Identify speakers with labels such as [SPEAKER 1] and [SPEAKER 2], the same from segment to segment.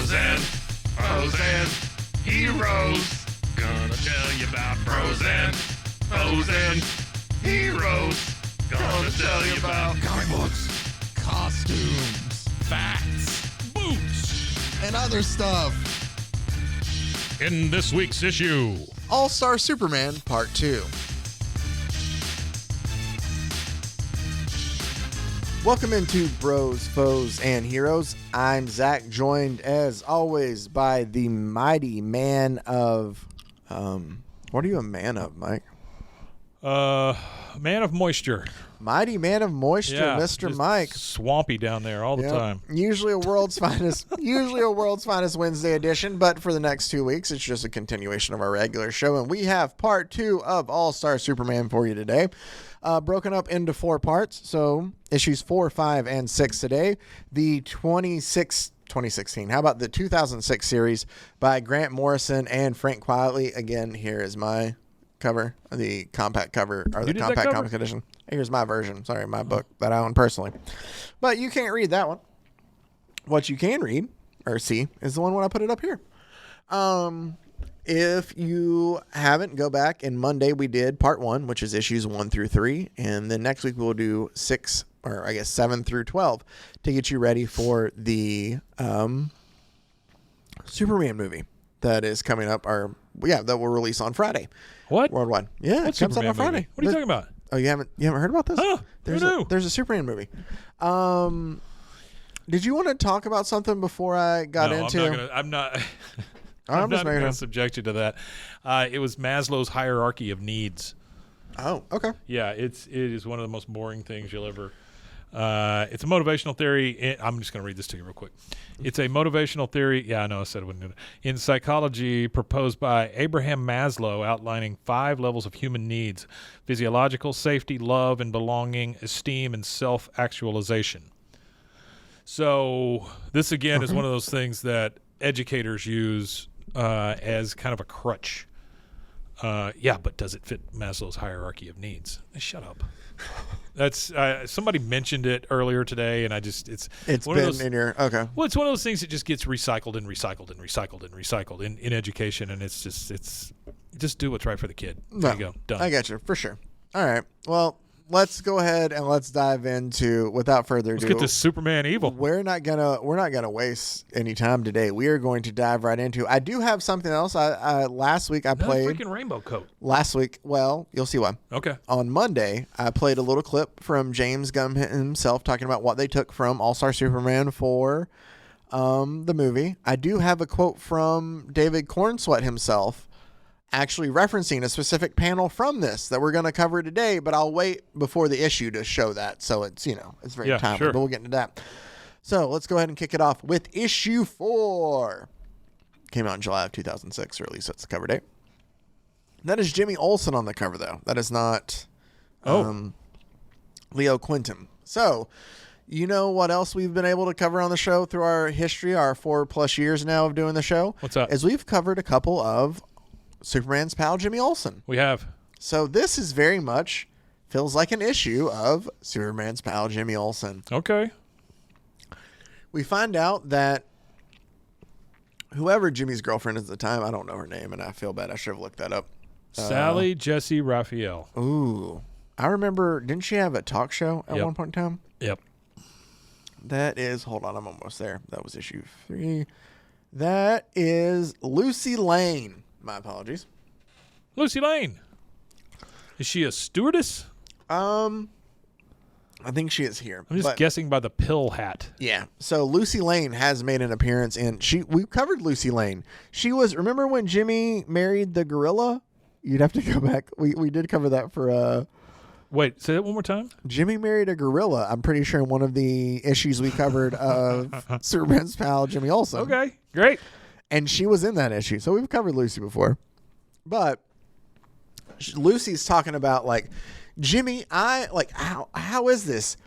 [SPEAKER 1] Pros and heroes. Gonna tell you about pros and heroes. Gonna tell you about
[SPEAKER 2] comic books, costumes,
[SPEAKER 1] facts, boots,
[SPEAKER 2] and other stuff.
[SPEAKER 1] in this week's issue.
[SPEAKER 2] All-Star Superman Part 2. Welcome into Bros, Foes, and Heroes. I'm Zach, joined as always by the mighty man of... what are you a man of, Mike?
[SPEAKER 1] Man of moisture.
[SPEAKER 2] Mighty man of moisture,
[SPEAKER 1] Yeah,
[SPEAKER 2] Mr.
[SPEAKER 1] just
[SPEAKER 2] Mike.
[SPEAKER 1] Swampy down there all the time.
[SPEAKER 2] Usually a world's finest Wednesday edition, but for the next 2 weeks, it's just a continuation of our regular show. And we have part 2 of All-Star Superman for you today. Broken up into 4 parts. So issues 4, 5, and 6 today. The 2016. How about the 2006 series by Grant Morrison and Frank Quitely? Again, here is my cover, the compact cover, or the compact comic edition. Here's my version. Sorry, my book that I own personally. But you can't read that one. What you can read or see is the one when I put it up here. If you haven't, go back. And Monday we did part 1, which is issues 1 through 3. And then next week we'll do 6, or I guess 7 through 12 to get you ready for the Superman movie that is coming up, or that will release on Friday.
[SPEAKER 1] What?
[SPEAKER 2] Worldwide. Yeah,
[SPEAKER 1] what
[SPEAKER 2] it comes out on Friday.
[SPEAKER 1] Movie? What are you talking about?
[SPEAKER 2] Oh, you haven't heard about this?
[SPEAKER 1] Huh? There's
[SPEAKER 2] a Superman movie. Did you want to talk about something before I got into?
[SPEAKER 1] I'm not
[SPEAKER 2] I'm
[SPEAKER 1] not going to subject you to that. It was Maslow's hierarchy of needs.
[SPEAKER 2] Oh, okay.
[SPEAKER 1] Yeah, it is one of the most boring things you'll ever. It's a motivational theory. I'm just going to read this to you real quick. It's a motivational theory. Yeah, I know I said I wouldn't do that. In psychology, proposed by Abraham Maslow, outlining 5 levels of human needs: physiological, safety, love and belonging, esteem, and self-actualization. So this, again, is one of those things that educators use as kind of a crutch. But does it fit Maslow's hierarchy of needs? Shut up. That's somebody mentioned it earlier today, and it's one
[SPEAKER 2] been
[SPEAKER 1] of those,
[SPEAKER 2] in your okay.
[SPEAKER 1] Well, it's one of those things that just gets recycled and recycled and recycled and recycled in education, and it's just do what's right for the kid. There you go. Done.
[SPEAKER 2] I got you for sure. All right. Well, let's go ahead and let's dive into, without further ado.
[SPEAKER 1] Let's get to Superman Evil.
[SPEAKER 2] We're not gonna waste any time today. We are going to dive right into. I do have something else. Last week I played
[SPEAKER 1] freaking rainbow coat.
[SPEAKER 2] Last week, well, you'll see why.
[SPEAKER 1] Okay.
[SPEAKER 2] On Monday, I played a little clip from James Gunn himself talking about what they took from All-Star Superman for the movie. I do have a quote from David Cornsweet himself, actually referencing a specific panel from this that we're going to cover today, but I'll wait before the issue to show that. So it's, it's very timely,
[SPEAKER 1] sure.
[SPEAKER 2] But we'll get into that. So let's go ahead and kick it off with issue 4. Came out in July of 2006, or at least that's the cover date. That is Jimmy Olsen on the cover, though. That is not Leo Quinton. So, you know what else we've been able to cover on the show through our history, our 4+ years now of doing the show?
[SPEAKER 1] What's up?
[SPEAKER 2] Is we've covered a couple of Superman's pal, Jimmy Olsen.
[SPEAKER 1] We have.
[SPEAKER 2] So this is very much feels like an issue of Superman's pal, Jimmy Olsen.
[SPEAKER 1] Okay.
[SPEAKER 2] We find out that whoever Jimmy's girlfriend is at the time, I don't know her name, and I feel bad. I should have looked that up.
[SPEAKER 1] Sally Jesse Raphael.
[SPEAKER 2] Ooh. I remember, didn't she have a talk show at one point in time?
[SPEAKER 1] Yep.
[SPEAKER 2] That is, hold on, I'm almost there. That was issue 3. That is Lucy Lane. My apologies.
[SPEAKER 1] Lucy Lane. Is she a stewardess?
[SPEAKER 2] I think she is here.
[SPEAKER 1] I'm just guessing by the pill hat.
[SPEAKER 2] Yeah. So Lucy Lane has made an appearance in we covered Lucy Lane. She was, remember when Jimmy married the gorilla? You'd have to go back. We did cover that for
[SPEAKER 1] Wait, say that one more time.
[SPEAKER 2] Jimmy married a gorilla. I'm pretty sure in one of the issues we covered of Superman's pal Jimmy Olsen.
[SPEAKER 1] Okay, great.
[SPEAKER 2] And she was in that issue. So we've covered Lucy before. But Lucy's talking about, like, Jimmy, how is this?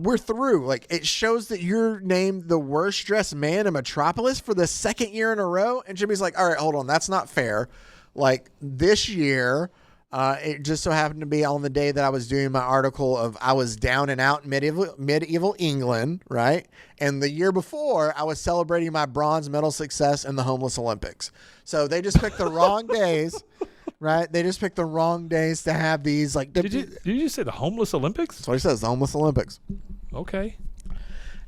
[SPEAKER 2] We're through. Like, it shows that you're named the worst dressed man in Metropolis for the 2nd year in a row. And Jimmy's like, all right, hold on. That's not fair. Like, this year, It just so happened to be on the day that I was doing my article of I was down and out in medieval England, right? And the year before, I was celebrating my bronze medal success in the homeless Olympics. So they just picked the wrong days, right? They just picked the wrong days to have these. Like,
[SPEAKER 1] Did you just say the homeless Olympics?
[SPEAKER 2] That's what he says, the homeless Olympics.
[SPEAKER 1] Okay.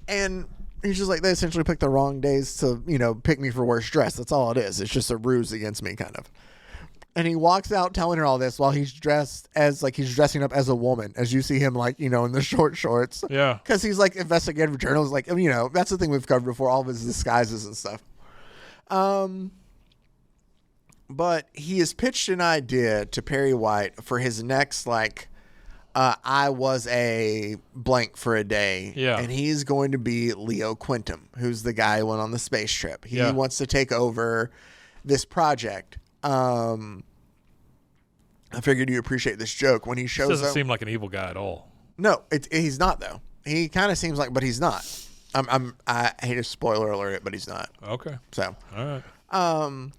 [SPEAKER 2] And he's just like, they essentially picked the wrong days to, pick me for worst dress. That's all it is. It's just a ruse against me, kind of. And he walks out telling her all this while he's dressing up as a woman, as you see him, like, in the short shorts.
[SPEAKER 1] Yeah.
[SPEAKER 2] Because he's like investigative journalist. Like, that's the thing we've covered before, all of his disguises and stuff. But he has pitched an idea to Perry White for his next, I was a blank for a day.
[SPEAKER 1] Yeah.
[SPEAKER 2] And he's going to be Leo Quintum, who's the guy who went on the space trip. He wants to take over this project. I figured you appreciate this joke when he shows up.
[SPEAKER 1] Doesn't seem like an evil guy at all.
[SPEAKER 2] No, he's not though. He kind of seems like, but he's not. I hate to spoiler alert it, but he's not.
[SPEAKER 1] Okay.
[SPEAKER 2] So,
[SPEAKER 1] all right.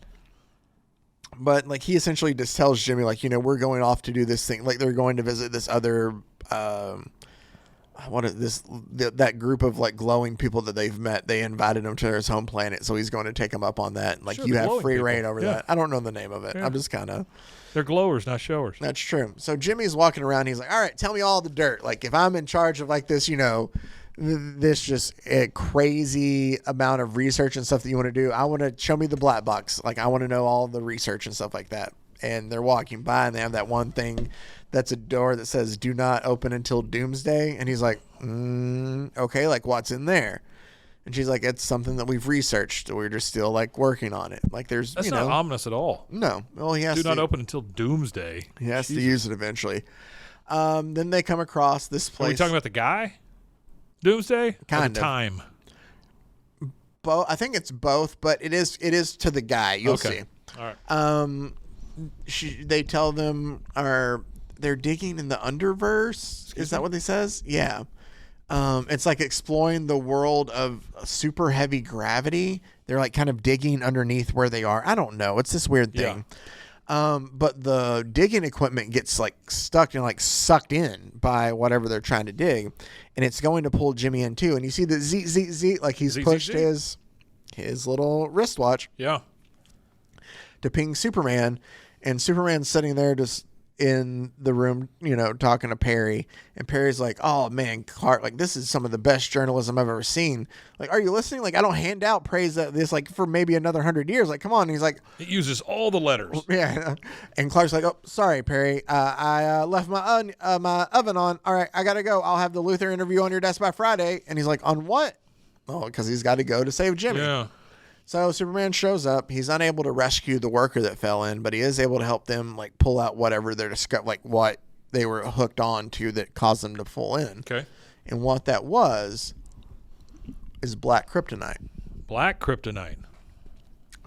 [SPEAKER 2] But he essentially just tells Jimmy, we're going off to do this thing. Like they're going to visit this other, what is this? That group of glowing people that they've met. They invited him to his home planet, so he's going to take him up on that.
[SPEAKER 1] Sure,
[SPEAKER 2] you have free reign
[SPEAKER 1] people.
[SPEAKER 2] over that. I don't know the name of it.
[SPEAKER 1] Yeah.
[SPEAKER 2] I'm just kind of.
[SPEAKER 1] They're glowers, not showers.
[SPEAKER 2] That's true. So Jimmy's walking around. He's like, all right, tell me all the dirt. Like if I'm in charge of this, this just a crazy amount of research and stuff that you want to do. I want to show me the black box. I want to know all the research and stuff like that. And they're walking by and they have that one thing that's a door that says do not open until Doomsday. And he's like, okay, what's in there? And she's like, it's something that we've researched. We're just still working on it. There's,
[SPEAKER 1] That's not ominous at all.
[SPEAKER 2] No. Well, he has
[SPEAKER 1] do not open until Doomsday.
[SPEAKER 2] He has to use it eventually. Then they come across this place.
[SPEAKER 1] Are we talking about the guy? Doomsday?
[SPEAKER 2] Kind of.
[SPEAKER 1] Time.
[SPEAKER 2] I think it's both, but it is to the guy. You'll see.
[SPEAKER 1] All right.
[SPEAKER 2] They tell them they're digging in the underverse. Is that what they says? Yeah. It's exploring the world of super heavy gravity. They're kind of digging underneath where they are. I don't know. It's this weird thing. But the digging equipment gets stuck and sucked in by whatever they're trying to dig, and it's going to pull Jimmy in too. And you see the Z he's pushed his little wristwatch.
[SPEAKER 1] Yeah.
[SPEAKER 2] To ping Superman, and Superman's sitting there just in the room, talking to Perry, and Perry's like, oh man, Clark, this is some of the best journalism I've ever seen. Are you listening? I don't hand out praise that this for maybe another 100 years. Come on. And he's like,
[SPEAKER 1] it uses all the letters.
[SPEAKER 2] Yeah. And Clark's like, oh, sorry, Perry. I left my my oven on. All right, I gotta go. I'll have the Luthor interview on your desk by Friday. And he's like, on what? Oh, because he's got to go to save Jimmy.
[SPEAKER 1] Yeah.
[SPEAKER 2] So Superman shows up. He's unable to rescue the worker that fell in, but he is able to help them pull out whatever they're what they were hooked on to that caused them to fall in.
[SPEAKER 1] Okay.
[SPEAKER 2] And what that was is black kryptonite.
[SPEAKER 1] Black kryptonite.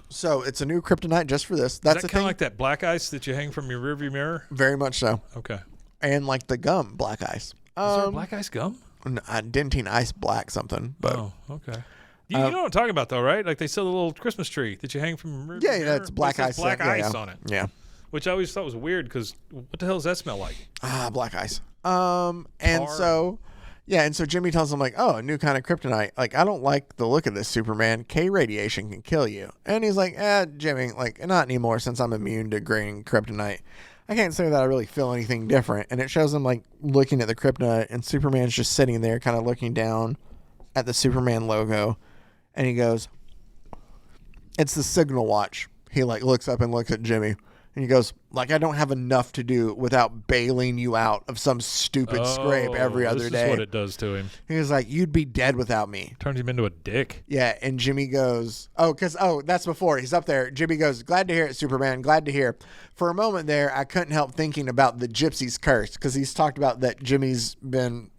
[SPEAKER 2] So it's a new kryptonite just for this. That's
[SPEAKER 1] is that kind of like that black ice that you hang from your rearview mirror?
[SPEAKER 2] Very much so.
[SPEAKER 1] Okay.
[SPEAKER 2] And the gum, black ice.
[SPEAKER 1] Is there a black ice gum?
[SPEAKER 2] Dentine ice black something. But
[SPEAKER 1] oh, okay. You know what I'm talking about, though, right? They sell the little Christmas tree that you hang from your
[SPEAKER 2] yeah, it's black ice.
[SPEAKER 1] Black ice on it.
[SPEAKER 2] Yeah.
[SPEAKER 1] Which I always thought was weird because what the hell does that smell like?
[SPEAKER 2] Black ice. And so Jimmy tells him oh, a new kind of kryptonite. I don't like the look of this, Superman. K radiation can kill you. And he's like, Jimmy, not anymore since I'm immune to green kryptonite. I can't say that I really feel anything different. And it shows him looking at the kryptonite, and Superman's just sitting there kind of looking down at the Superman logo. And he goes, it's the signal watch. He looks up and looks at Jimmy. And he goes, I don't have enough to do without bailing you out of some stupid scrape every other day.
[SPEAKER 1] This is what it does to him.
[SPEAKER 2] He was like, you'd be dead without me.
[SPEAKER 1] Turns him into a dick.
[SPEAKER 2] Yeah, and Jimmy goes, that's before. He's up there. Jimmy goes, glad to hear it, Superman. Glad to hear. For a moment there, I couldn't help thinking about the gypsy's curse, because he's talked about that Jimmy has been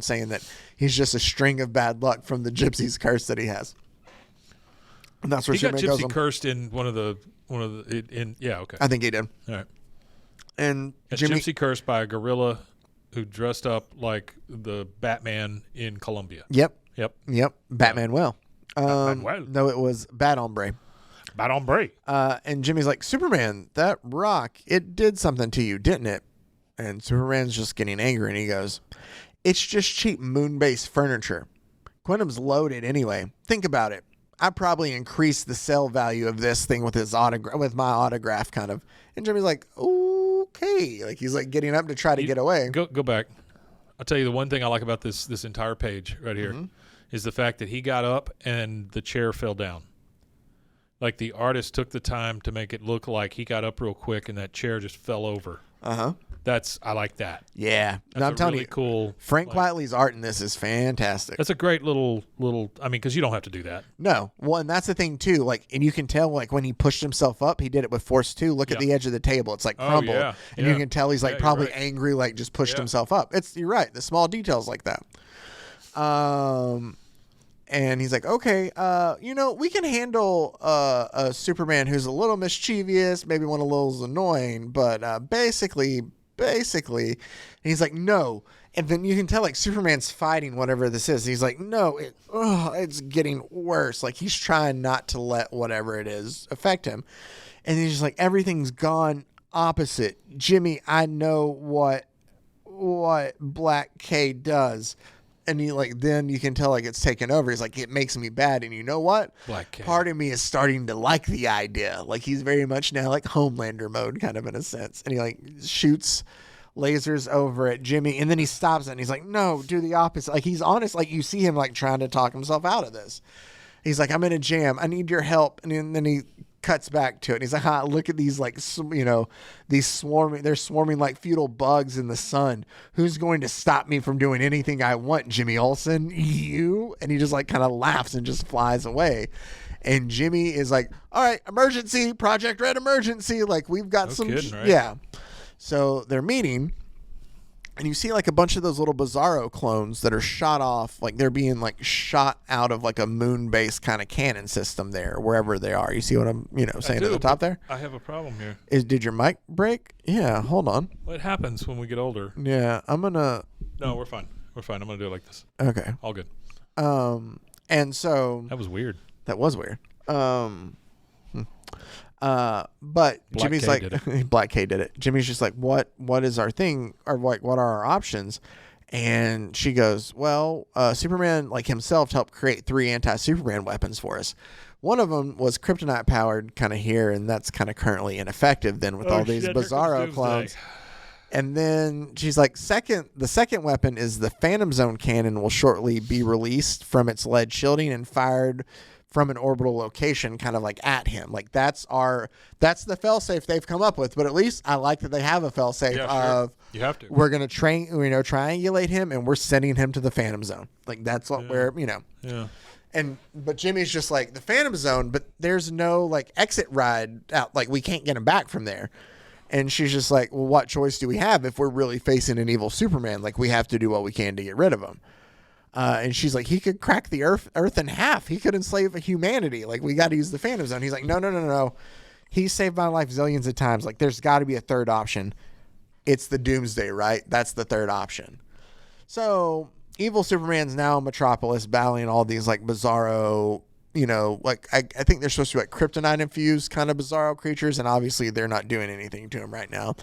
[SPEAKER 2] saying that he's just a string of bad luck from the gypsy's curse that he has. And that's where
[SPEAKER 1] he got
[SPEAKER 2] Superman
[SPEAKER 1] gypsy
[SPEAKER 2] goes.
[SPEAKER 1] Cursed in one of the yeah, okay.
[SPEAKER 2] I think he did.
[SPEAKER 1] All right.
[SPEAKER 2] And
[SPEAKER 1] Jimmy gypsy cursed by a gorilla who dressed up like the Batman in Colombia.
[SPEAKER 2] Yep.
[SPEAKER 1] Yep.
[SPEAKER 2] Batman well.
[SPEAKER 1] Batman well.
[SPEAKER 2] No, it was Bat Hombre.
[SPEAKER 1] But don't break.
[SPEAKER 2] And Jimmy's like, Superman, that rock, it did something to you, didn't it? And Superman's just getting angry, and he goes, it's just cheap moon-based furniture. Quantum's loaded anyway. Think about it. I probably increased the sell value of this thing with my autograph, kind of. And Jimmy's like, okay. Like, he's like getting up to try to get away.
[SPEAKER 1] Go back. I'll tell you the one thing I like about this entire page right here is the fact that he got up and the chair fell down. Like, the artist took the time to make it look like he got up real quick and that chair just fell over.
[SPEAKER 2] Uh-huh.
[SPEAKER 1] I like that.
[SPEAKER 2] Yeah.
[SPEAKER 1] That's
[SPEAKER 2] I'm telling
[SPEAKER 1] really
[SPEAKER 2] you,
[SPEAKER 1] cool.
[SPEAKER 2] Frank Quitely's art in this is fantastic.
[SPEAKER 1] That's a great little, I mean, because you don't have to do that.
[SPEAKER 2] No. Well, and that's the thing, too. Like, and you can tell, like, when he pushed himself up, he did it with force, too. Look at the edge of the table. It's, like, crumbled.
[SPEAKER 1] Yeah.
[SPEAKER 2] And you can tell he's, like, probably angry, like, just pushed himself up. You're right. The small details like that. And he's like, okay, we can handle a Superman who's a little mischievous, maybe one a little annoying, but basically, he's like, no. And then you can tell, like, Superman's fighting whatever this is. He's like, no, it's getting worse. Like, he's trying not to let whatever it is affect him. And he's just like, everything's gone opposite. Jimmy, I know what Black K does. And he, like, then you can tell, like, it's taken over. He's like, it makes me bad. And you know what?
[SPEAKER 1] Black K.
[SPEAKER 2] Part of me is starting to like the idea. Like, he's very much now, like, Homelander mode, kind of, in a sense. And he, like, shoots lasers over at Jimmy. And then he stops it. And he's like, no, do the opposite. Like, he's honest. Like, you see him, like, trying to talk himself out of this. He's like, I'm in a jam. I need your help. And then he cuts back to it. And he's like, look at these, like, they're swarming like feudal bugs in the sun. Who's going to stop me from doing anything I want, Jimmy Olsen? You? And he just, like, kind of laughs and just flies away. And Jimmy is like, all right, emergency, Project Red emergency. Like, we've got
[SPEAKER 1] right?
[SPEAKER 2] Yeah. So they're meeting. And you see, like, a bunch of those little Bizarro clones that are shot off, like they're being, like, shot out of, like, a moon-based kind of cannon system there, wherever they are. You see what I'm, saying at the top there?
[SPEAKER 1] I have a problem here.
[SPEAKER 2] Did your mic break? Yeah, hold on.
[SPEAKER 1] What happens when we get older?
[SPEAKER 2] Yeah, I'm gonna.
[SPEAKER 1] No, we're fine. I'm gonna do it like this.
[SPEAKER 2] Okay.
[SPEAKER 1] All good.
[SPEAKER 2] And so.
[SPEAKER 1] That was weird.
[SPEAKER 2] That was weird. But Jimmy's like, Black K did it. Jimmy's just like, what is our thing, or what are our options? And she goes, well, Superman, like, himself helped create 3 anti-Superman weapons for us. One of them was kryptonite powered, kind of here, and that's kind of currently ineffective then with all these Bizarro clones. And then she's like, the second weapon is the Phantom Zone cannon will shortly be released from its lead shielding and fired from an orbital location, kind of like at him. Like, that's the failsafe they've come up with. But at least I like that they have a failsafe of,
[SPEAKER 1] you have to.
[SPEAKER 2] We're going to triangulate him, and we're sending him to the Phantom Zone. Like, that's what we're.
[SPEAKER 1] Yeah.
[SPEAKER 2] But Jimmy's just like, the Phantom Zone, but there's no, like, exit ride out. Like, we can't get him back from there. And she's just like, well, what choice do we have if we're really facing an evil Superman? Like, we have to do what we can to get rid of him. And she's like, he could crack the earth in half. He could enslave humanity. Like, we got to use the Phantom Zone. He's like, no. He saved my life zillions of times. Like, there's got to be a third option. It's the Doomsday, right? That's the third option. So evil Superman's now in Metropolis battling all these, like, Bizarro, like, I think they're supposed to be, like, kryptonite infused kind of Bizarro creatures. And obviously they're not doing anything to him right now.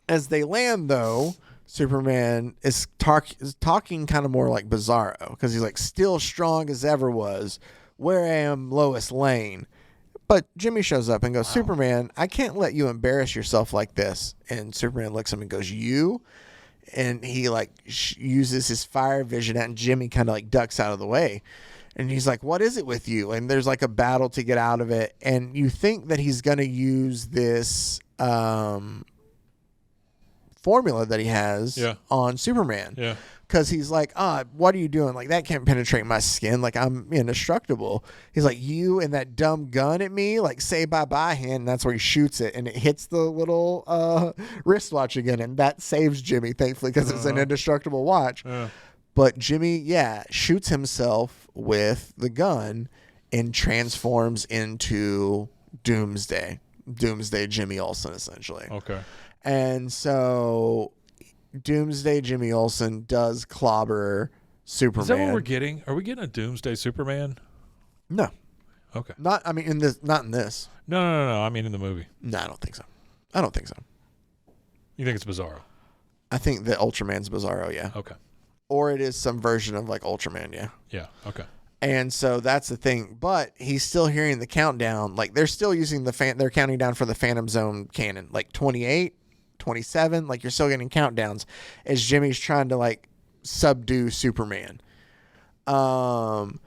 [SPEAKER 2] As they land, though, Superman is talking kind of more like Bizarro, because he's like, still strong as ever was. Where I am, Lois Lane. But Jimmy shows up and goes, Superman, I can't let you embarrass yourself like this. And Superman looks at him and goes, you? And he, like, uses his fire vision, and Jimmy kind of, like, ducks out of the way. And he's like, what is it with you? And there's, like, a battle to get out of it. And you think that he's going to use this formula that he has on Superman.
[SPEAKER 1] Yeah.
[SPEAKER 2] Because he's like, what are you doing? Like, that can't penetrate my skin. Like, I'm indestructible. He's like, you and that dumb gun at me, like, say bye-bye hand. And that's where he shoots it. And it hits the little wristwatch again. And that saves Jimmy, thankfully, because it's an indestructible watch. But Jimmy, shoots himself with the gun and transforms into Doomsday. Doomsday Jimmy Olsen, essentially.
[SPEAKER 1] Okay.
[SPEAKER 2] And so Doomsday Jimmy Olsen does clobber Superman.
[SPEAKER 1] Is that what we're getting? Are we getting a Doomsday Superman?
[SPEAKER 2] No.
[SPEAKER 1] Okay.
[SPEAKER 2] Not in this.
[SPEAKER 1] No. I mean in the movie.
[SPEAKER 2] No, I don't think so. I don't think so.
[SPEAKER 1] You think it's Bizarro?
[SPEAKER 2] I think that Ultraman's Bizarro, yeah.
[SPEAKER 1] Okay.
[SPEAKER 2] Or it is some version of like Ultraman, yeah.
[SPEAKER 1] Yeah. Okay.
[SPEAKER 2] And so that's the thing. But he's still hearing the countdown. Like they're still using they're counting down for the Phantom Zone cannon. Like 28, 27. Like you're still getting countdowns as Jimmy's trying to like subdue Superman. And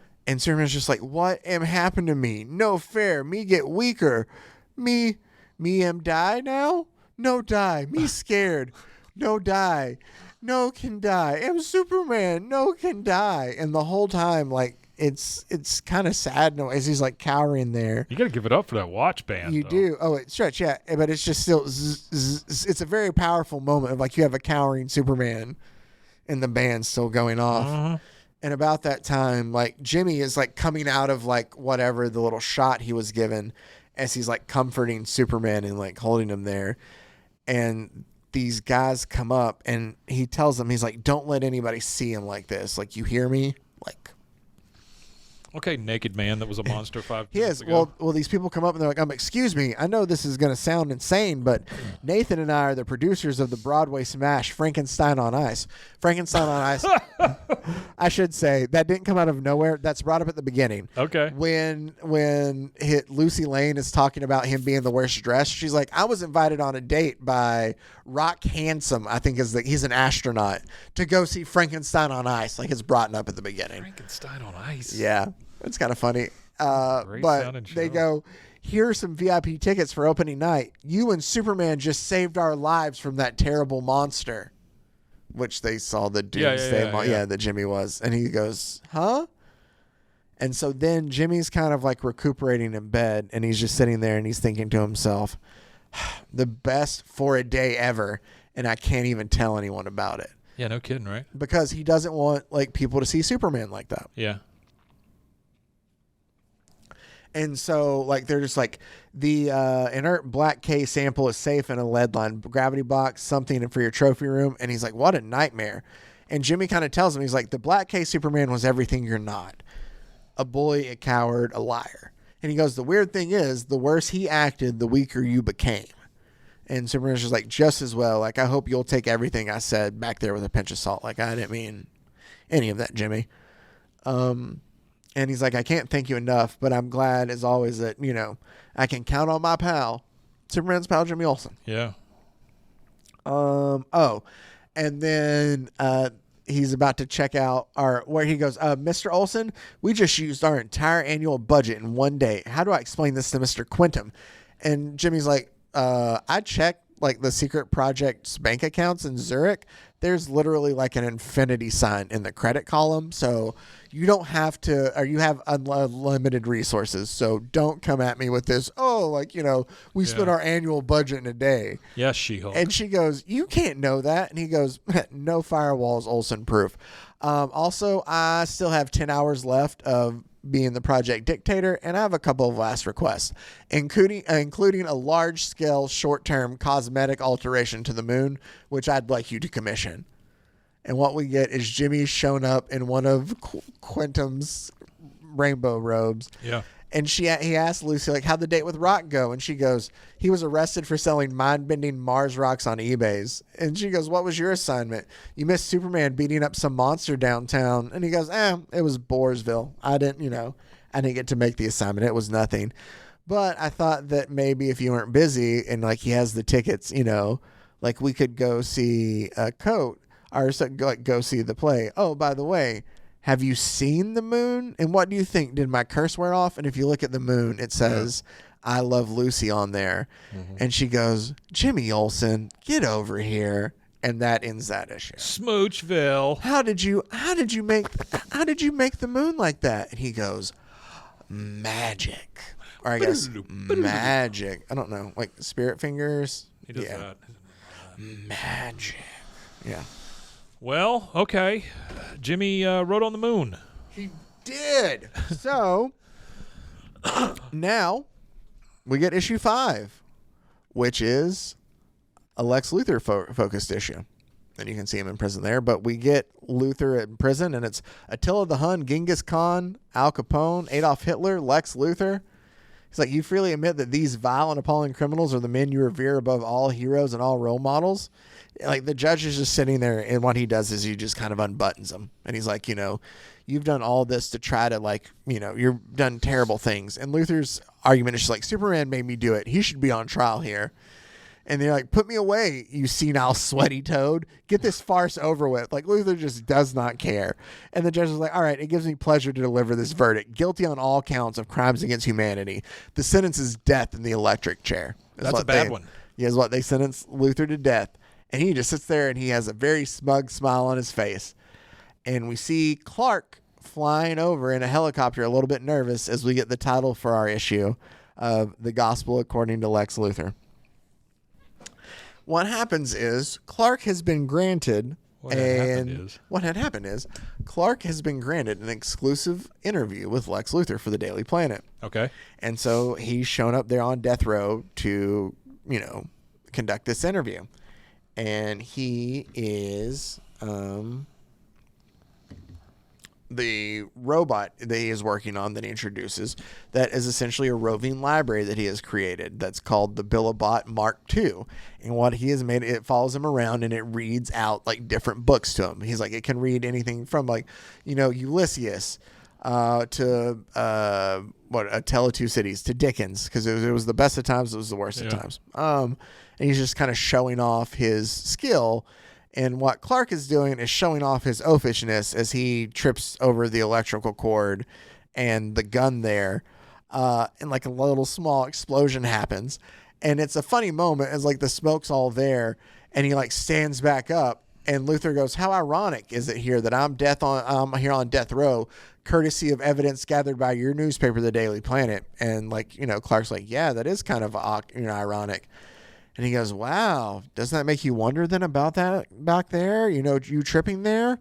[SPEAKER 2] Superman's just like, what am happened to me? No fair. Me get weaker. Me am die now? No die. Me scared. No die. No can die. Am Superman. No can die. And the whole time, like, it's kind of sad as he's like cowering there.
[SPEAKER 1] You got to give it up for that watch band.
[SPEAKER 2] You do. Oh, it stretch, yeah. But it's just still, it's a very powerful moment of like you have a cowering Superman and the band still going off.
[SPEAKER 1] Uh-huh.
[SPEAKER 2] And about that time, like Jimmy is like coming out of like whatever the little shot he was given as he's like comforting Superman and like holding him there. And these guys come up and he tells them, he's like, don't let anybody see him like this. Like, you hear me? Like,
[SPEAKER 1] okay, naked man that was a monster 5
[SPEAKER 2] he
[SPEAKER 1] minutes
[SPEAKER 2] is.
[SPEAKER 1] ago.
[SPEAKER 2] Well, these people come up and they're like, excuse me, I know this is going to sound insane, but Nathan and I are the producers of the Broadway smash Frankenstein on Ice. Frankenstein on Ice, I should say, that didn't come out of nowhere. That's brought up at the beginning.
[SPEAKER 1] Okay.
[SPEAKER 2] When Lucy Lane is talking about him being the worst dressed, she's like, I was invited on a date by Rock Handsome, I think he's an astronaut, to go see Frankenstein on Ice. Like, it's brought up at the beginning.
[SPEAKER 1] Frankenstein on Ice.
[SPEAKER 2] Yeah. It's kind of funny.
[SPEAKER 1] Great
[SPEAKER 2] But they
[SPEAKER 1] show.
[SPEAKER 2] go, here are some VIP tickets for opening night. You and Superman just saved our lives from that terrible monster, which they saw the Doomsday that Jimmy was. And he goes, huh? And so then Jimmy's kind of like recuperating in bed and he's just sitting there and he's thinking to himself, the best for a day ever. And I can't even tell anyone about it.
[SPEAKER 1] Yeah, no kidding, right?
[SPEAKER 2] Because he doesn't want like people to see Superman like that.
[SPEAKER 1] Yeah.
[SPEAKER 2] And so, like, they're just like, the inert black K sample is safe in a lead line gravity box, something for your trophy room. And he's like, what a nightmare. And Jimmy kind of tells him, he's like, the black K Superman was everything you're not. A bully, a coward, a liar. And he goes, the weird thing is, the worse he acted, the weaker you became. And Superman's just like, just as well. Like, I hope you'll take everything I said back there with a pinch of salt. Like, I didn't mean any of that, Jimmy. And he's like, I can't thank you enough, but I'm glad as always that, you know, I can count on my pal, Superman's pal, Jimmy Olsen.
[SPEAKER 1] Yeah.
[SPEAKER 2] And then he's about to check out where he goes, Mr. Olsen, we just used our entire annual budget in one day. How do I explain this to Mr. Quintum? And Jimmy's like, I checked like the secret project's bank accounts in Zurich. There's literally like an infinity sign in the credit column. So you don't have to, or you have unlimited resources. So don't come at me with this. Oh, like, you know, we spent our annual budget in a day.
[SPEAKER 1] Yes, She-Hulk.
[SPEAKER 2] And she goes, you can't know that. And he goes, no firewalls, Olsen proof. Also, I still have 10 hours left of being the project dictator, and I have a couple of last requests, including a large-scale, short-term cosmetic alteration to the moon, which I'd like you to commission. And what we get is Jimmy shown up in one of Quintum's rainbow robes.
[SPEAKER 1] Yeah.
[SPEAKER 2] And he asked Lucy, like, how'd the date with Rock go? And she goes, he was arrested for selling mind-bending Mars rocks on eBays. And she goes, what was your assignment? You missed Superman beating up some monster downtown. And he goes, it was Boresville. I didn't get to make the assignment. It was nothing. But I thought that maybe if you weren't busy and like he has the tickets, you know, like we could go see a coat or like go see the play. Oh, by the way, have you seen the moon? And what do you think? Did my curse wear off? And if you look at the moon, it says, I love Lucy on there. Mm-hmm. And she goes, Jimmy Olsen, get over here. And that ends that issue.
[SPEAKER 1] Smoochville.
[SPEAKER 2] How did you make the moon like that? And he goes, magic. Or I guess magic. I don't know. Like spirit fingers.
[SPEAKER 1] He does that.
[SPEAKER 2] Magic. Yeah.
[SPEAKER 1] Well, okay. Jimmy rode on the moon.
[SPEAKER 2] He did. So now we get issue 5, which is a Lex Luthor focused issue. And you can see him in prison there. But we get Luthor in prison, and it's Attila the Hun, Genghis Khan, Al Capone, Adolf Hitler, Lex Luthor. He's like, you freely admit that these vile and appalling criminals are the men you revere above all heroes and all role models. Like, the judge is just sitting there, and what he does is he just kind of unbuttons them. And he's like, you've done all this to try to, like, you've done terrible things. And Luthor's argument is just like, Superman made me do it. He should be on trial here. And they're like, put me away, you senile, sweaty toad. Get this farce over with. Like, Luthor just does not care. And the judge is like, all right, it gives me pleasure to deliver this verdict. Guilty on all counts of crimes against humanity. The sentence is death in the electric chair.
[SPEAKER 1] That's a bad one.
[SPEAKER 2] Yeah, is what they sentenced Luthor to death. And he just sits there, and he has a very smug smile on his face. And we see Clark flying over in a helicopter, a little bit nervous, as we get the title for our issue of The Gospel According to Lex Luthor. What happens is Clark has been granted Clark has been granted an exclusive interview with Lex Luthor for the Daily Planet.
[SPEAKER 1] Okay.
[SPEAKER 2] And so he's shown up there on death row to, conduct this interview. And he is the robot that he is working on that he introduces that is essentially a roving library that he has created that's called the Billabot Mark II. And what he has made, it follows him around and it reads out like different books to him. He's like, it can read anything from like, Ulysses to A Tale of Two Cities to Dickens, because it was the best of times, it was the worst of times. And he's just kind of showing off his skill. And what Clark is doing is showing off his oafishness as he trips over the electrical cord and the gun there. And like a little small explosion happens. And it's a funny moment as like the smoke's all there and he like stands back up and Luthor goes, how ironic is it here that I'm here on death row, courtesy of evidence gathered by your newspaper, The Daily Planet. And like, Clark's like, yeah, that is kind of ironic. And he goes, wow, doesn't that make you wonder then about that back there? You tripping there?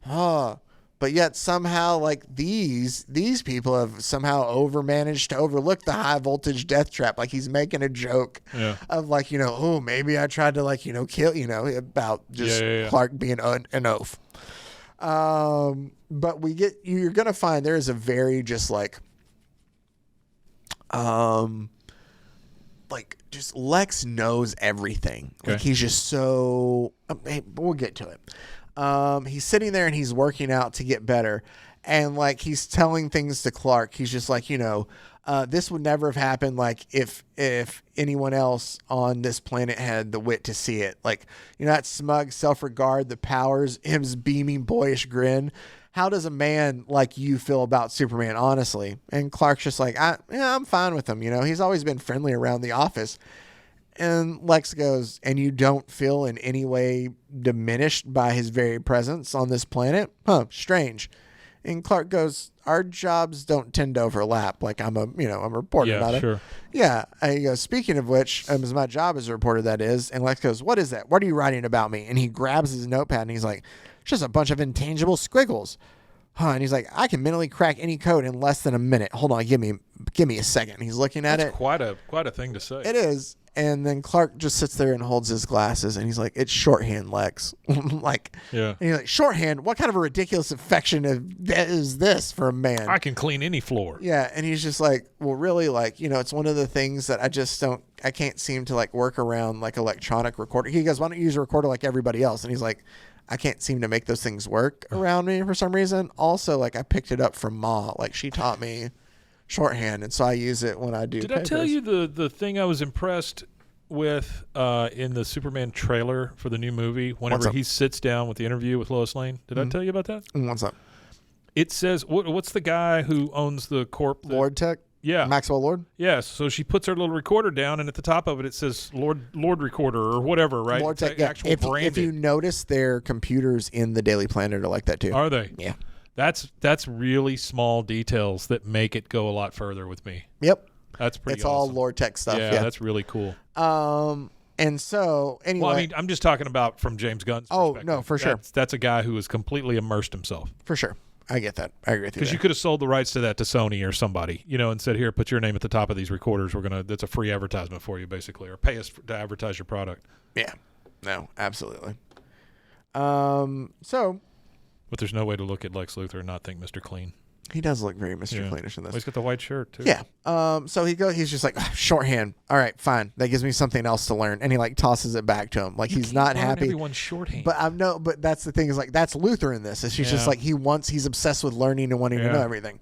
[SPEAKER 2] But yet somehow like these people have somehow managed to overlook the high voltage death trap. Like he's making a joke of like, maybe I tried to like, kill, about just Clark being an oaf. But you're going to find there is a very just like just Lex knows everything. Okay. Like he's just so we'll get to it. He's sitting there and he's working out to get better. And like he's telling things to Clark. He's just like, this would never have happened like if anyone else on this planet had the wit to see it. Like, that smug self-regard, the powers, his beaming boyish grin. How does a man like you feel about Superman, honestly? And Clark's just like, I'm fine with him. He's always been friendly around the office. And Lex goes, and you don't feel in any way diminished by his very presence on this planet? Huh, strange. And Clark goes, our jobs don't tend to overlap. Like I'm a reporter about
[SPEAKER 1] sure.
[SPEAKER 2] it. Yeah. He goes, speaking of which, as my job as a reporter, that is. And Lex goes, what is that? What are you writing about me? And he grabs his notepad and he's like, it's just a bunch of intangible squiggles. And he's like, I can mentally crack any code in less than a minute. Hold on, give me a second. And he's looking at it.
[SPEAKER 1] Quite a thing to say.
[SPEAKER 2] It is. And then Clark just sits there and holds his glasses and he's like, it's shorthand, Lex. And he's like, shorthand? What kind of a ridiculous affection is this for a man?
[SPEAKER 1] I can clean any floor.
[SPEAKER 2] Yeah. And he's just like, well, really, like, it's one of the things that I can't seem to like work around like electronic recorder. He goes, why don't you use a recorder like everybody else? And he's like, I can't seem to make those things work around me for some reason. Also, like I picked it up from Ma. Like she taught me shorthand, and so I use it when I do papers.
[SPEAKER 1] I tell you the thing I was impressed with in the Superman trailer for the new movie? Whenever he sits down with the interview with Lois Lane, did I tell you about that?
[SPEAKER 2] What's up?
[SPEAKER 1] It says what's the guy who owns the corp?
[SPEAKER 2] Lord Tech.
[SPEAKER 1] Yeah,
[SPEAKER 2] Maxwell Lord.
[SPEAKER 1] Yeah, so she puts her little recorder down, and at the top of it says Lord Recorder or whatever, right?
[SPEAKER 2] Lord Tech. Yeah. If you notice, their computers in the Daily Planet are like that too.
[SPEAKER 1] Are they?
[SPEAKER 2] Yeah.
[SPEAKER 1] That's really small details that make it go a lot further with me.
[SPEAKER 2] Yep.
[SPEAKER 1] That's pretty.
[SPEAKER 2] It's
[SPEAKER 1] awesome.
[SPEAKER 2] all Lord Tech stuff. Yeah,
[SPEAKER 1] that's really cool.
[SPEAKER 2] And so anyway,
[SPEAKER 1] well, I mean, I'm just talking about from James Gunn's perspective.
[SPEAKER 2] Oh no, for sure.
[SPEAKER 1] That's a guy who has completely immersed himself.
[SPEAKER 2] For sure. I get that. I agree with you.
[SPEAKER 1] Because you could have sold the rights to that to Sony or somebody, and said, "Here, put your name at the top of these recorders. That's a free advertisement for you, basically, or pay us to advertise your product."
[SPEAKER 2] Yeah. No, absolutely. So.
[SPEAKER 1] But there's no way to look at Lex Luthor and not think Mr. Clean.
[SPEAKER 2] He does look very Mr. Cleanish in this.
[SPEAKER 1] Well, he's got the white shirt, too.
[SPEAKER 2] Yeah. So he's just like, shorthand. All right, fine. That gives me something else to learn. And he like tosses it back to him. Like he's not happy.
[SPEAKER 1] Everyone's shorthand.
[SPEAKER 2] But that's the thing is like, that's Luthor in this. He's just like, he's obsessed with learning and wanting to know everything.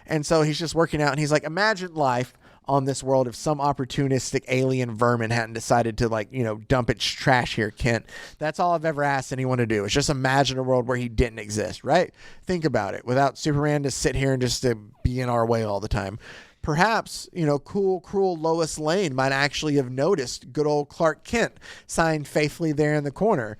[SPEAKER 2] And so he's just working out and he's like, imagine life on this world if some opportunistic alien vermin hadn't decided to dump its trash here, Kent. That's all I've ever asked anyone to do is just imagine a world where he didn't exist, right? Think about it. Without Superman to sit here and just to be in our way all the time. Perhaps, cool, cruel Lois Lane might actually have noticed good old Clark Kent signed faithfully there in the corner.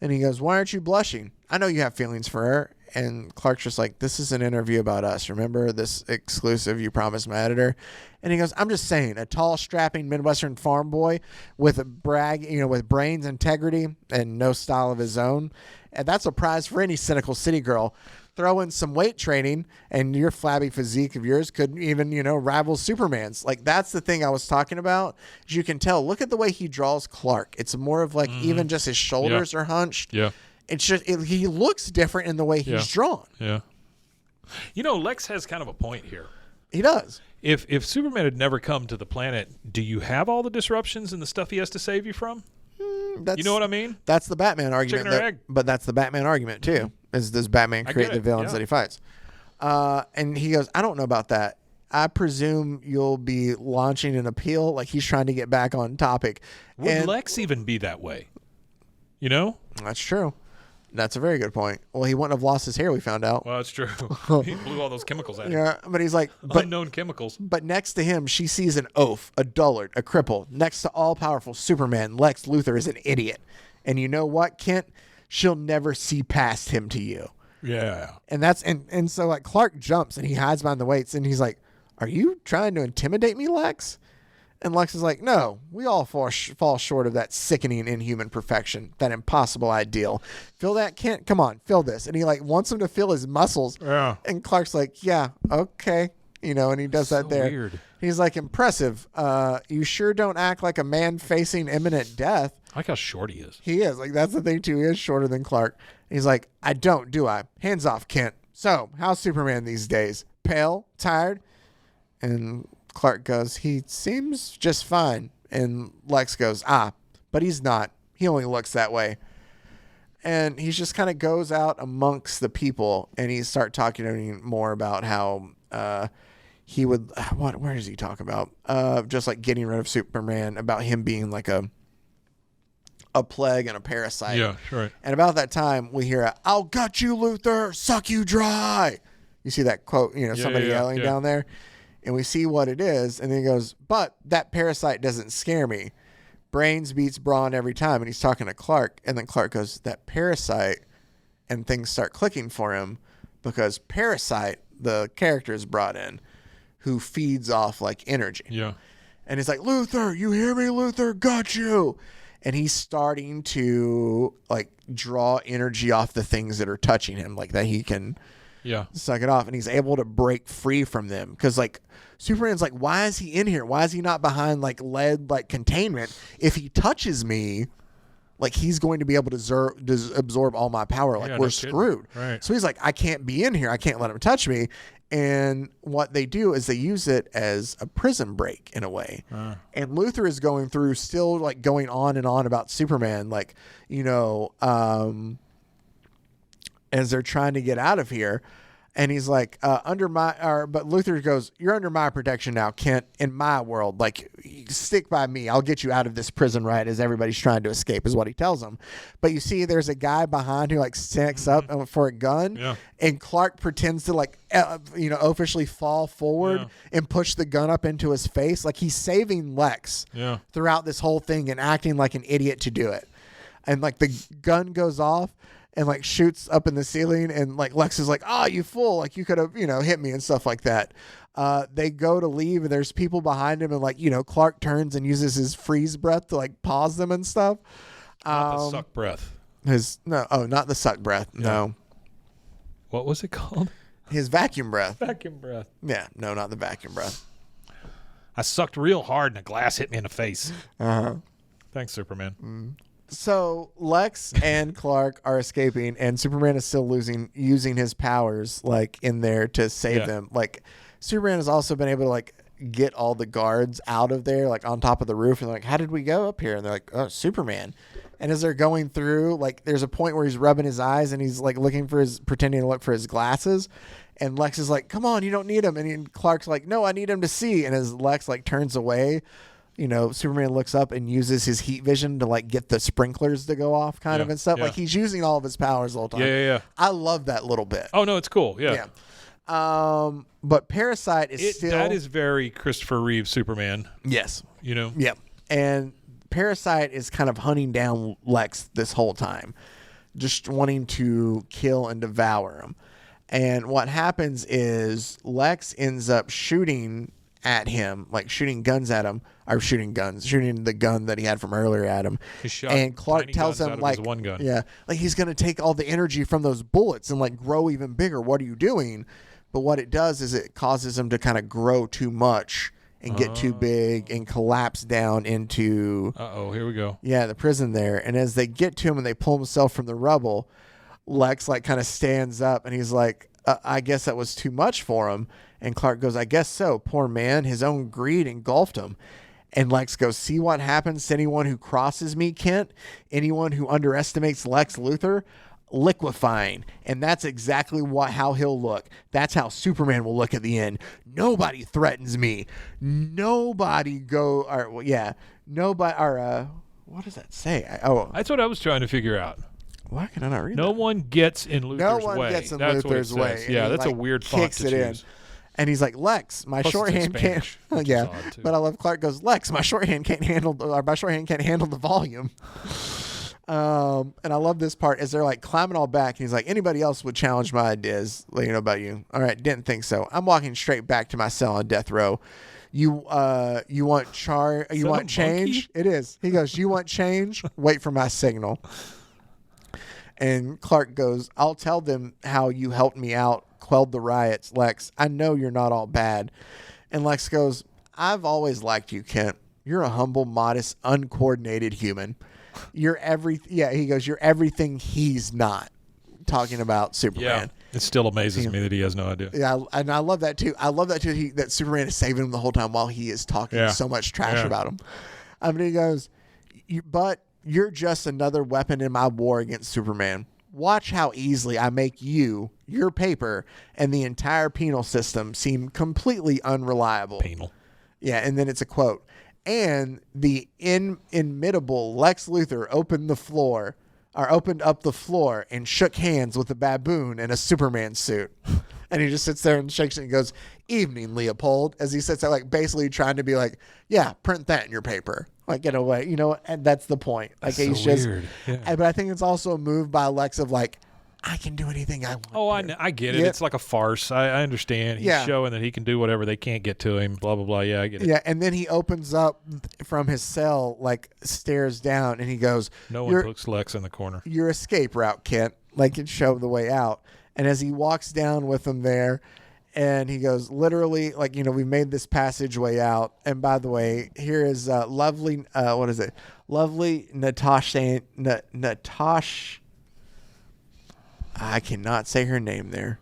[SPEAKER 2] And he goes, why aren't you blushing? I know you have feelings for her. And Clark's just like, this is an interview about us. Remember this exclusive you promised my editor? And he goes, I'm just saying, a tall, strapping Midwestern farm boy with with brains, integrity, and no style of his own. And that's a prize for any cynical city girl. Throw in some weight training and your flabby physique of yours could even, rival Superman's. Like, that's the thing I was talking about. As you can tell, look at the way he draws Clark. It's more of like even just his shoulders are hunched.
[SPEAKER 1] Yeah.
[SPEAKER 2] It's just he looks different in the way he's drawn.
[SPEAKER 1] Yeah. Lex has kind of a point here.
[SPEAKER 2] He does.
[SPEAKER 1] If Superman had never come to the planet, do you have all the disruptions and the stuff he has to save you from? You know what I mean?
[SPEAKER 2] That's the Batman argument.
[SPEAKER 1] Chicken or egg.
[SPEAKER 2] But that's the Batman argument too. Is does Batman create the villains that he fights? And he goes, I don't know about that. I presume you'll be launching an appeal. Like he's trying to get back on topic.
[SPEAKER 1] Would Lex even be that way?
[SPEAKER 2] That's true. That's a very good point. Well, he wouldn't have lost his hair, we found out.
[SPEAKER 1] Well, that's true. He blew all those chemicals at him.
[SPEAKER 2] Yeah, but he's like...
[SPEAKER 1] Unknown chemicals.
[SPEAKER 2] But next to him, she sees an oaf, a dullard, a cripple. Next to all-powerful Superman, Lex Luthor is an idiot. And you know what, Kent? She'll never see past him to you.
[SPEAKER 1] Yeah.
[SPEAKER 2] And that's and so like Clark jumps and he hides behind the weights and he's like, are you trying to intimidate me, Lex? And Lex is like, no, we all fall short of that sickening inhuman perfection, that impossible ideal. Feel that, Kent? Come on, feel this. And he like wants him to feel his muscles. Yeah. And Clark's like, yeah, okay. And he does that there.
[SPEAKER 1] Weird.
[SPEAKER 2] He's like, impressive. You sure don't act like a man facing imminent death.
[SPEAKER 1] I like how short he is.
[SPEAKER 2] He is. Like, that's the thing, too. He is shorter than Clark. He's like, I don't, do I? Hands off, Kent. So, how's Superman these days? Pale? Tired? And Clark goes, he seems just fine. And Lex goes, but he's not. He only looks that way. And he just kind of goes out amongst the people and he starts talking to me more about how he would, where does he talk about? Just like getting rid of Superman, about him being like a plague and a parasite.
[SPEAKER 1] Yeah, right.
[SPEAKER 2] And about that time, we hear, I'll gut you, Luthor, suck you dry. You see that quote, somebody yelling down there? And we see what it is. And then he goes, but that parasite doesn't scare me. Brains beats brawn every time. And he's talking to Clark. And then Clark goes, that parasite. And things start clicking for him because Parasite, the character, is brought in who feeds off like energy.
[SPEAKER 1] Yeah.
[SPEAKER 2] And he's like, Luthor, you hear me, Luthor? Got you. And he's starting to like draw energy off the things that are touching him, like that he can suck it off. And he's able to break free from them. Because like Superman's like, why is he in here? Why is he not behind like lead, like containment? If he touches me, like he's going to be able to absorb all my power. Like we're screwed.
[SPEAKER 1] Right.
[SPEAKER 2] So he's like, I can't be in here. I can't let him touch me. And what they do is they use it as a prison break in a way. And Luthor is going through, still like going on and on about Superman, like, as they're trying to get out of here. And he's like, but Luthor goes, you're under my protection now, Kent, in my world. Like, stick by me. I'll get you out of this prison riot as everybody's trying to escape, is what he tells him. But you see, there's a guy behind who like sticks up for a gun. Yeah. And Clark pretends to like, officially fall forward and push the gun up into his face. Like he's saving Lex throughout this whole thing and acting like an idiot to do it. And like the gun goes off and like shoots up in the ceiling, and like Lex is like, you fool, like you could have, hit me and stuff like that. They go to leave and there's people behind him, and like, Clark turns and uses his freeze breath to like pause them and stuff.
[SPEAKER 1] Not the suck breath.
[SPEAKER 2] Not the suck breath. Yeah. No.
[SPEAKER 1] What was it called?
[SPEAKER 2] His vacuum breath.
[SPEAKER 1] Vacuum breath.
[SPEAKER 2] Yeah, no, not the vacuum breath.
[SPEAKER 1] I sucked real hard and a glass hit me in the face.
[SPEAKER 2] Uh-huh.
[SPEAKER 1] Thanks, Superman.
[SPEAKER 2] So Lex and Clark are escaping, and Superman is still using his powers like in there to save them. Like Superman has also been able to like get all the guards out of there, like on top of the roof, and they're like, how did we go up here? And they're like, oh, Superman. And as they're going through, like there's a point where he's rubbing his eyes and he's like pretending to look for his glasses. And Lex is like, come on, you don't need them. And Clark's like, no, I need him to see. And as Lex like turns away, you know, Superman looks up and uses his heat vision to like get the sprinklers to go off kind of and stuff. Like he's using all of his powers the whole time.
[SPEAKER 1] Yeah.
[SPEAKER 2] I love that little bit.
[SPEAKER 1] Oh, no, it's cool. Yeah.
[SPEAKER 2] But Parasite is still...
[SPEAKER 1] That is very Christopher Reeve Superman.
[SPEAKER 2] Yes.
[SPEAKER 1] You know?
[SPEAKER 2] Yeah. And Parasite is kind of hunting down Lex this whole time, just wanting to kill and devour him. And what happens is Lex ends up shooting at him, like shooting guns at him, or shooting the gun that he had from earlier at him. And Clark tells him like,
[SPEAKER 1] one gun.
[SPEAKER 2] Yeah, like he's going to take all the energy from those bullets and like grow even bigger. What are you doing? But what it does is it causes him to kind of grow too much and get too big and collapse down into...
[SPEAKER 1] here we go.
[SPEAKER 2] Yeah, the prison there. And as they get to him and they pull himself from the rubble, Lex like kind of stands up and he's like, I guess that was too much for him. And Clark goes, I guess so. Poor man. His own greed engulfed him. And Lex goes, see what happens to anyone who crosses me, Kent? Anyone who underestimates Lex Luthor? Liquefying. And that's exactly how he'll look. That's how Superman will look at the end. Nobody threatens me. Nobody what does that say?
[SPEAKER 1] That's what I was trying to figure out.
[SPEAKER 2] Why can I not read that?
[SPEAKER 1] No one gets in Luthor's way.
[SPEAKER 2] No one gets in Luthor's way.
[SPEAKER 1] Yeah, that's a weird font to choose.
[SPEAKER 2] And he's like, Lex, my shorthand can't. Yeah, but I love Clark goes, Lex, my shorthand can't handle the volume. And I love this part as they're like climbing all back. And he's like, anybody else would challenge my ideas. Let you know about you. All right, didn't think so. I'm walking straight back to my cell on death row. You want change?
[SPEAKER 1] Monkey?
[SPEAKER 2] It is. He goes, you want change? Wait for my signal. And Clark goes, I'll tell them how you helped me out, quelled the riots, Lex. I know you're not all bad. And Lex goes, I've always liked you, Kent. You're a humble, modest, uncoordinated human. He goes, you're everything he's not. Talking about Superman.
[SPEAKER 1] Yeah, it still amazes me that he has no idea.
[SPEAKER 2] Yeah, and I love that too. That Superman is saving him the whole time while he is talking so much trash about him. And he goes, but you're just another weapon in my war against Superman. Watch how easily I make you, your paper, and the entire penal system seem completely unreliable.
[SPEAKER 1] Penal.
[SPEAKER 2] Yeah, and then it's a quote. And the inimitable Lex Luthor opened up the floor and shook hands with a baboon in a Superman suit. And he just sits there and shakes it and goes, evening, Leopold, as he sits there like basically trying to be like, yeah, print that in your paper. Like, in a way, you know, and that's the point. Like,
[SPEAKER 1] that's
[SPEAKER 2] he's
[SPEAKER 1] so
[SPEAKER 2] just
[SPEAKER 1] weird. Yeah.
[SPEAKER 2] But I think it's also a move by Lex of like, I can do anything I want.
[SPEAKER 1] Oh, I get it. It's like a farce. I understand. He's showing that he can do whatever. They can't get to him, blah, blah, blah. Yeah, I get it.
[SPEAKER 2] Yeah, and then he opens up from his cell, like stares down, and he goes,
[SPEAKER 1] no one puts Lex in the corner.
[SPEAKER 2] Your escape route, Kent. Like, it showed the way out. And as he walks down with him there, and he goes, literally, like, you know, we made this passageway out. And by the way, here is lovely, Lovely Natasha, I cannot say her name there.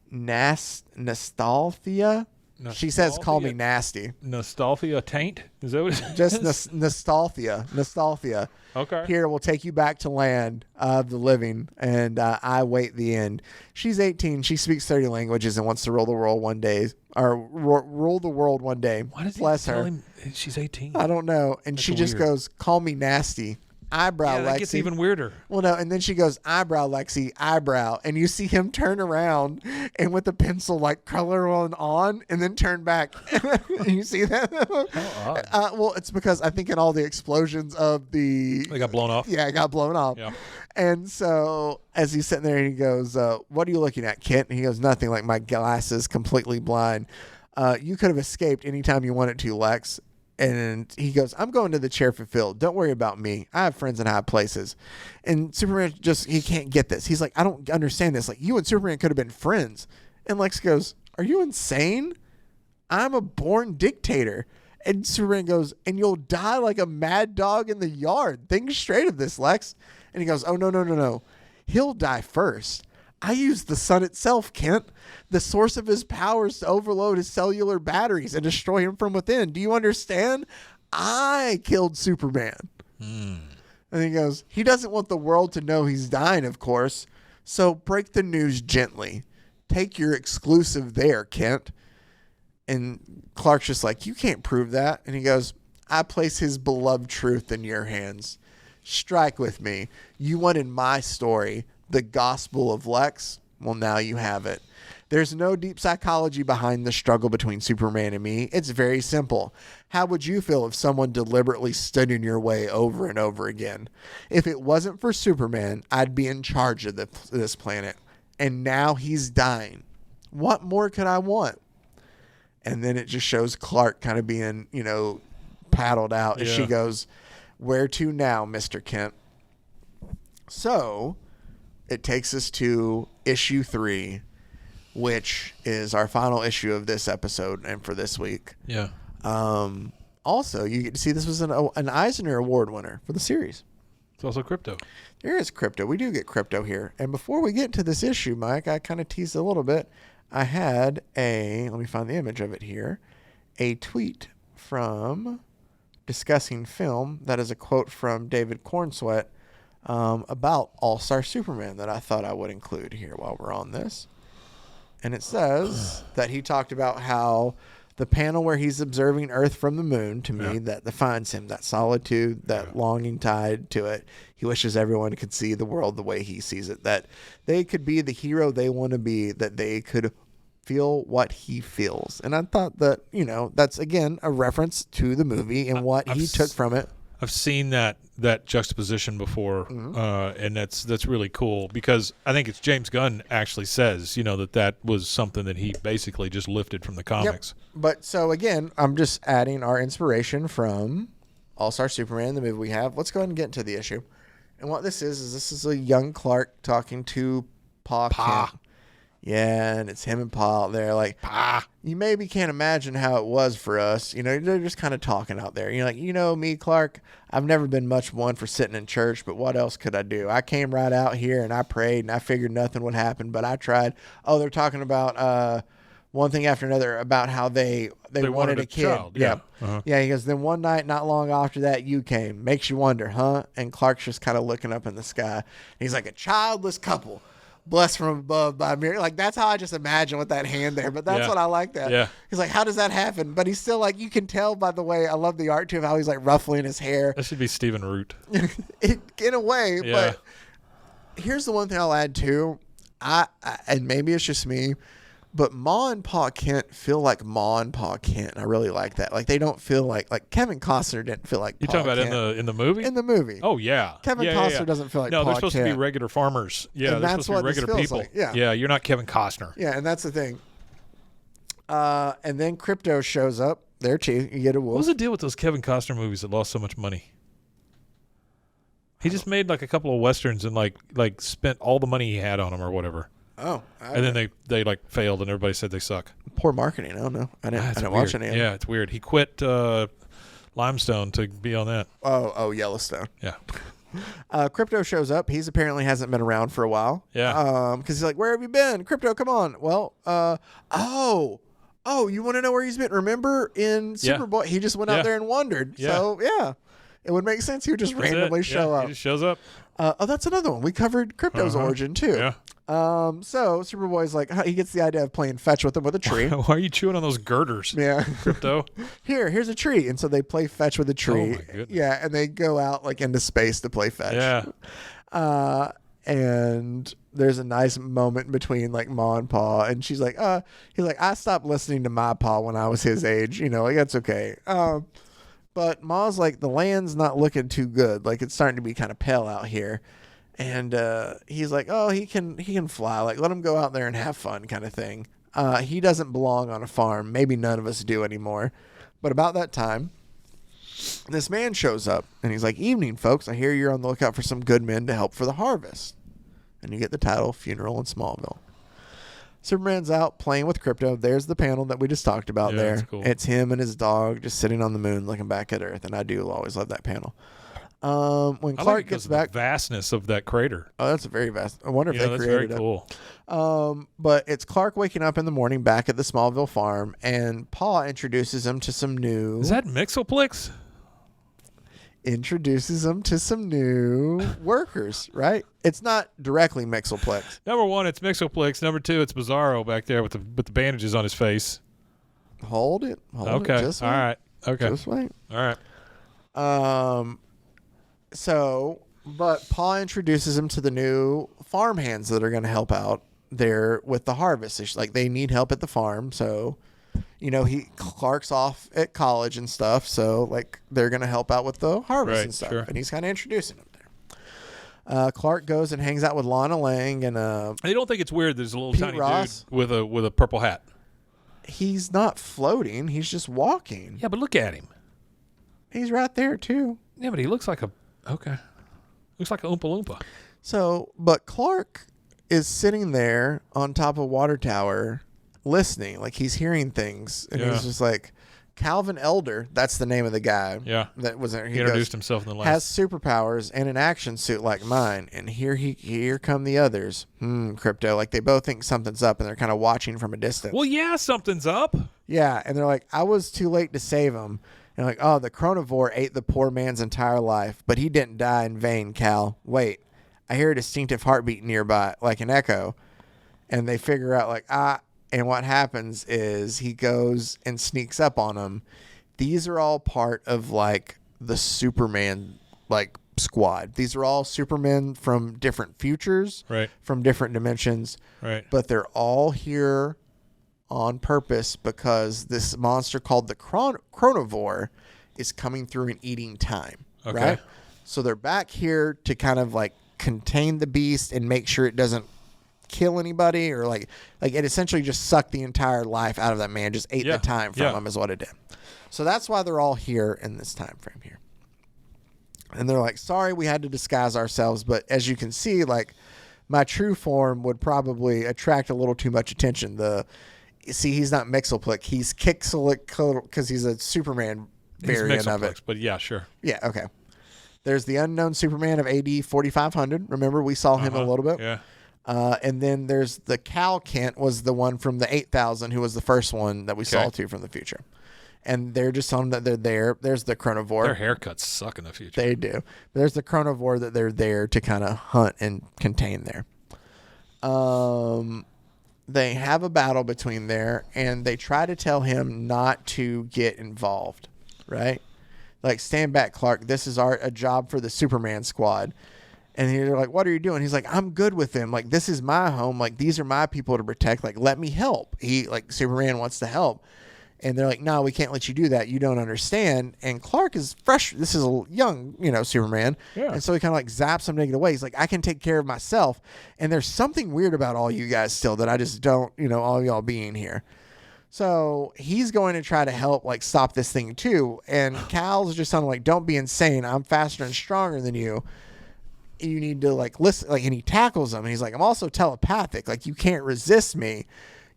[SPEAKER 2] Nostalgia? She says, call me nasty.
[SPEAKER 1] Nostalgia taint? Is that what it is?
[SPEAKER 2] Just nostalgia.
[SPEAKER 1] Okay.
[SPEAKER 2] Here, we'll take you back to land of the living, and I wait the end. She's 18. She speaks 30 languages and wants to rule the world one day. Or rule the world one day.
[SPEAKER 1] Why does
[SPEAKER 2] Bless
[SPEAKER 1] he
[SPEAKER 2] her.
[SPEAKER 1] tell him she's 18?
[SPEAKER 2] I don't know. And
[SPEAKER 1] That's
[SPEAKER 2] she just
[SPEAKER 1] weird.
[SPEAKER 2] goes, call me nasty. Eyebrow,
[SPEAKER 1] yeah, that
[SPEAKER 2] Lexi.
[SPEAKER 1] gets even weirder.
[SPEAKER 2] Well, no, and then she goes, eyebrow, Lexi, eyebrow. And you see him turn around and with the pencil, like, color on and then turn back. You see that?
[SPEAKER 1] How odd.
[SPEAKER 2] Well, it's because I think in all the explosions of the...
[SPEAKER 1] They got blown off?
[SPEAKER 2] Yeah, it got blown off.
[SPEAKER 1] Yeah.
[SPEAKER 2] And so as he's sitting there, and he goes, what are you looking at, Kent? And he goes, nothing, like my glasses completely blind. You could have escaped anytime you wanted to, Lex. And he goes, I'm going to the chair for Phil. Don't worry about me. I have friends in high places. And Superman he can't get this. He's like, I don't understand this. Like, you and Superman could have been friends. And Lex goes, are you insane? I'm a born dictator. And Superman goes, and you'll die like a mad dog in the yard. Think straight of this, Lex. And he goes, oh, no. He'll die first. I used the sun itself, Kent. The source of his powers to overload his cellular batteries and destroy him from within. Do you understand? I killed Superman. And he goes, he doesn't want the world to know he's dying, of course. So break the news gently. Take your exclusive there, Kent. And Clark's just like, you can't prove that. And he goes, I place his beloved truth in your hands. Strike with me. You wanted my story, the gospel of Lex. Well, now you have it. There's no deep psychology behind the struggle between Superman and me. It's very simple. How would you feel if someone deliberately stood in your way over and over again? If it wasn't for Superman, I'd be in charge of this planet. And now he's dying. What more could I want? And then it just shows Clark kind of being, paddled out as she goes, where to now, Mr. Kent? So it takes us to issue 3, which is our final issue of this episode and for this week.
[SPEAKER 1] Yeah.
[SPEAKER 2] Also, you get to see this was an Eisner Award winner for the series.
[SPEAKER 1] It's also Crypto.
[SPEAKER 2] There is Crypto. We do get Crypto here. And before we get into this issue, Mike, I kind of teased a little bit. I had let me find the image of it here, a tweet from Discussing Film that is a quote from David Cornsweet about All-Star Superman that I thought I would include here while we're on this. And it says that he talked about how the panel where he's observing Earth from the moon, to me, that defines him, that solitude, that longing tied to it. He wishes everyone could see the world the way he sees it, that they could be the hero they want to be, that they could feel what he feels. And I thought that, that's, again, a reference to the movie and what he took from it.
[SPEAKER 1] I've seen that juxtaposition before, and that's really cool because I think it's James Gunn actually says, that was something that he basically just lifted from the comics.
[SPEAKER 2] Yep. But so again, I'm just adding our inspiration from All-Star Superman, the movie we have. Let's go ahead and get into the issue. And what this is a young Clark talking to Pa Kent. Yeah, and it's him and Pa out there like, Pa, you maybe can't imagine how it was for us. They're just kind of talking out there. You're like, me, Clark, I've never been much one for sitting in church, but what else could I do? I came right out here and I prayed and I figured nothing would happen, but I tried. Oh, they're talking about one thing after another about how they wanted a kid.
[SPEAKER 1] Child. Yeah. Uh-huh.
[SPEAKER 2] Yeah, he goes, then one night, not long after that, you came. Makes you wonder, huh? And Clark's just kind of looking up in the sky. He's like, a childless couple. Blessed from above by a miracle. Like, that's how I just imagine with that hand there. But that's what I like that.
[SPEAKER 1] Yeah.
[SPEAKER 2] He's like, how does that happen? But he's still like, you can tell by the way, I love the art too, of how he's like ruffling his hair.
[SPEAKER 1] That should be Stephen Root.
[SPEAKER 2] In a way.
[SPEAKER 1] Yeah.
[SPEAKER 2] But here's the one thing I'll add too. I and maybe it's just me, but Ma and Pa Kent feel like Ma and Pa Kent. I really like that. Like, they don't feel like Kevin Costner didn't feel like
[SPEAKER 1] You
[SPEAKER 2] Pa
[SPEAKER 1] talking about
[SPEAKER 2] Kent.
[SPEAKER 1] in the movie?
[SPEAKER 2] In the movie.
[SPEAKER 1] Oh, yeah.
[SPEAKER 2] Kevin Costner doesn't feel like
[SPEAKER 1] No,
[SPEAKER 2] Pa
[SPEAKER 1] they're supposed to be
[SPEAKER 2] Kent.
[SPEAKER 1] regular farmers. Yeah,
[SPEAKER 2] And
[SPEAKER 1] they're
[SPEAKER 2] that's
[SPEAKER 1] supposed to be
[SPEAKER 2] what this
[SPEAKER 1] regular
[SPEAKER 2] feels
[SPEAKER 1] people.
[SPEAKER 2] like. Yeah.
[SPEAKER 1] Yeah, you're not Kevin Costner.
[SPEAKER 2] Yeah, and that's the thing. And then Crypto shows up. There too. You get a wolf.
[SPEAKER 1] What was the deal with those Kevin Costner movies that lost so much money? He just made like a couple of westerns and like spent all the money he had on them or whatever.
[SPEAKER 2] Oh.
[SPEAKER 1] And then they like failed and everybody said they suck.
[SPEAKER 2] Poor marketing. I don't know. I didn't watch any of them.
[SPEAKER 1] Yeah, it's weird. He quit Limestone to be on that.
[SPEAKER 2] Oh, Yellowstone.
[SPEAKER 1] Yeah.
[SPEAKER 2] Crypto shows up. He's apparently hasn't been around for a while.
[SPEAKER 1] Yeah.
[SPEAKER 2] Because he's like, where have you been? Crypto, come on. Well, you want to know where he's been? Remember in Superboy, he just went out there and wandered.
[SPEAKER 1] Yeah.
[SPEAKER 2] So, yeah. It would make sense. He would just randomly show up.
[SPEAKER 1] He just shows up.
[SPEAKER 2] That's another one. We covered Crypto's origin, too.
[SPEAKER 1] Yeah.
[SPEAKER 2] So Superboy's like, he gets the idea of playing fetch with him with a tree.
[SPEAKER 1] Why are you chewing on those girders?
[SPEAKER 2] Yeah.
[SPEAKER 1] Crypto.
[SPEAKER 2] Here's a tree. And so they play fetch with a tree.
[SPEAKER 1] Oh, my goodness.
[SPEAKER 2] Yeah, and they go out like into space to play fetch.
[SPEAKER 1] Yeah.
[SPEAKER 2] And there's a nice moment between like Ma and Pa, and she's like, he's like, I stopped listening to my Pa when I was his age, like that's okay. But Ma's like, the land's not looking too good. Like, it's starting to be kind of pale out here. And he's like, oh, he can fly. Like, let him go out there and have fun kind of thing. He doesn't belong on a farm. Maybe none of us do anymore. But about that time, this man shows up, and he's like, evening, folks. I hear you're on the lookout for some good men to help for the harvest. And you get the title, Funeral in Smallville. Superman's out playing with Crypto. There's the panel that we just talked about there.
[SPEAKER 1] That's cool.
[SPEAKER 2] It's him and his dog just sitting on the moon looking back at Earth, and I do always love that panel. When Clark gets back,
[SPEAKER 1] the vastness of that crater.
[SPEAKER 2] Oh, that's a very vast. I wonder if they
[SPEAKER 1] that's
[SPEAKER 2] created
[SPEAKER 1] very cool.
[SPEAKER 2] But it's Clark waking up in the morning back at the Smallville farm, and Paul introduces him to some new.
[SPEAKER 1] Is that Mixoplex?
[SPEAKER 2] Introduces him to some new workers, right? It's not directly Mixoplex.
[SPEAKER 1] Number one, it's Mixoplex. Number two, it's Bizarro back there with the bandages on his face.
[SPEAKER 2] Hold it.
[SPEAKER 1] Okay.
[SPEAKER 2] Just
[SPEAKER 1] all
[SPEAKER 2] wait.
[SPEAKER 1] right. Okay.
[SPEAKER 2] Just wait.
[SPEAKER 1] All right.
[SPEAKER 2] But Paul introduces him to the new farmhands that are going to help out there with the harvest. It's like they need help at the farm, so Clark's off at college and stuff, so like they're going to help out with the harvest and stuff. Sure. And he's kind of introducing him there. Clark goes and hangs out with Lana Lang and
[SPEAKER 1] I don't think it's weird. There's a little
[SPEAKER 2] Pete
[SPEAKER 1] tiny
[SPEAKER 2] Ross.
[SPEAKER 1] dude with a purple hat.
[SPEAKER 2] He's not floating. He's just walking.
[SPEAKER 1] Yeah, but look at him.
[SPEAKER 2] He's right there too.
[SPEAKER 1] Yeah, but he looks like Oompa Loompa.
[SPEAKER 2] So, but Clark is sitting there on top of Water Tower listening, like he's hearing things, and he's just like, Calvin Elder, that's the name of the guy.
[SPEAKER 1] Yeah,
[SPEAKER 2] that was there.
[SPEAKER 1] He introduced himself in the last.
[SPEAKER 2] Has superpowers and an action suit like mine, and here come the others. Crypto, like they both think something's up, and they're kind of watching from a distance.
[SPEAKER 1] Well, yeah, something's up.
[SPEAKER 2] Yeah, and they're like, I was too late to save him. And like, oh, the chronivore ate the poor man's entire life, but he didn't die in vain, Cal. Wait, I hear a distinctive heartbeat nearby, like an echo. And they figure out like, and what happens is he goes and sneaks up on them. These are all part of like the Superman like squad. These are all Supermen from different futures,
[SPEAKER 1] right? From
[SPEAKER 2] different dimensions,
[SPEAKER 1] right?
[SPEAKER 2] But they're all here on purpose because this monster called the chronivore is coming through and eating time, right? So they're back here to kind of like contain the beast and make sure it doesn't kill anybody, or like it essentially just sucked the entire life out of that man, just ate the time from him is what it did. So that's why they're all here in this time frame here. And they're like, sorry, we had to disguise ourselves, but as you can see, like my true form would probably attract a little too much attention. He's not Mixoplex, he's Kixelic because he's a Superman variant of it.
[SPEAKER 1] But yeah, sure.
[SPEAKER 2] Yeah, okay. There's the unknown Superman of AD 4500. Remember, we saw him a little bit.
[SPEAKER 1] Yeah.
[SPEAKER 2] And then there's the Cal Kent was the one from the 8000 who was the first one that we saw too from the future. And they're just telling them that they're there. There's the chronivore.
[SPEAKER 1] Their haircuts suck in the future.
[SPEAKER 2] They do. But there's the chronivore that they're there to kind of hunt and contain there. They have a battle between there, and they try to tell him not to get involved, right? Like, stand back, Clark. This is a job for the Superman squad. And they're like, what are you doing? He's like, I'm good with them. Like, this is my home. Like, these are my people to protect. Like, let me help. Superman wants to help. And they're like, no, we can't let you do that. You don't understand. And Clark is fresh. This is a young, Superman. Yeah. And so he kind of like zaps him to get away. He's like, I can take care of myself. And there's something weird about all you guys still that I just don't, all y'all being here. So he's going to try to help, like, stop this thing too. And Cal's just sounding like, don't be insane. I'm faster and stronger than you. You need to like listen. Like, and he tackles him. And he's like, I'm also telepathic. Like, you can't resist me.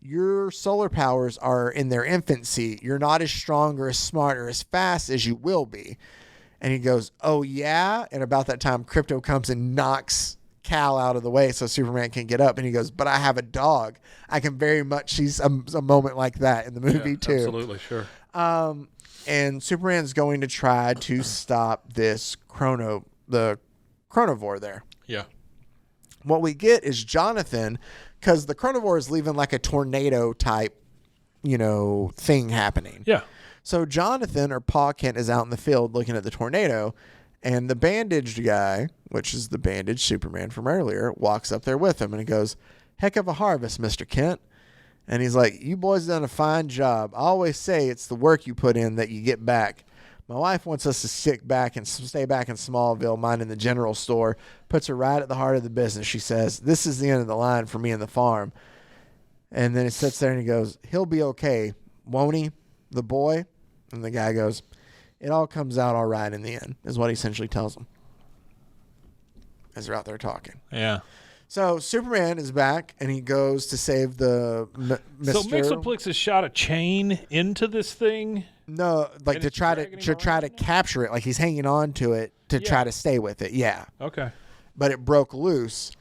[SPEAKER 2] Your solar powers are in their infancy. You're not as strong or as smart or as fast as you will be. And he goes, oh, yeah? And about that time, Crypto comes and knocks Cal out of the way so Superman can get up. And he goes, but I have a dog. I can very much see a moment like that in the movie, too.
[SPEAKER 1] Absolutely, sure.
[SPEAKER 2] And Superman's going to try to stop this the chronivore there.
[SPEAKER 1] Yeah.
[SPEAKER 2] What we get is Jonathan, because the chronivore is leaving like a tornado type, thing happening.
[SPEAKER 1] Yeah.
[SPEAKER 2] So Jonathan, or Pa Kent, is out in the field looking at the tornado, and the bandaged guy, which is the bandaged Superman from earlier, walks up there with him, and he goes, heck of a harvest, Mr. Kent. And he's like, you boys done a fine job. I always say it's the work you put in that you get back. My wife wants us to stay back in Smallville, minding the general store. Puts her right at the heart of the business. She says, this is the end of the line for me and the farm. And then he sits there and he goes, he'll be okay, won't he, the boy? And the guy goes, it all comes out all right in the end, is what he essentially tells him as they're out there talking.
[SPEAKER 1] Yeah.
[SPEAKER 2] So Superman is back, and he goes to save the Mr.
[SPEAKER 1] So Mixoplex has shot a chain into this thing.
[SPEAKER 2] No, like
[SPEAKER 1] And
[SPEAKER 2] to
[SPEAKER 1] it's
[SPEAKER 2] try
[SPEAKER 1] dragging
[SPEAKER 2] to
[SPEAKER 1] him
[SPEAKER 2] try to
[SPEAKER 1] around?
[SPEAKER 2] capture it, like he's hanging on to it to try to stay with it. Yeah,
[SPEAKER 1] Okay.
[SPEAKER 2] but it broke loose,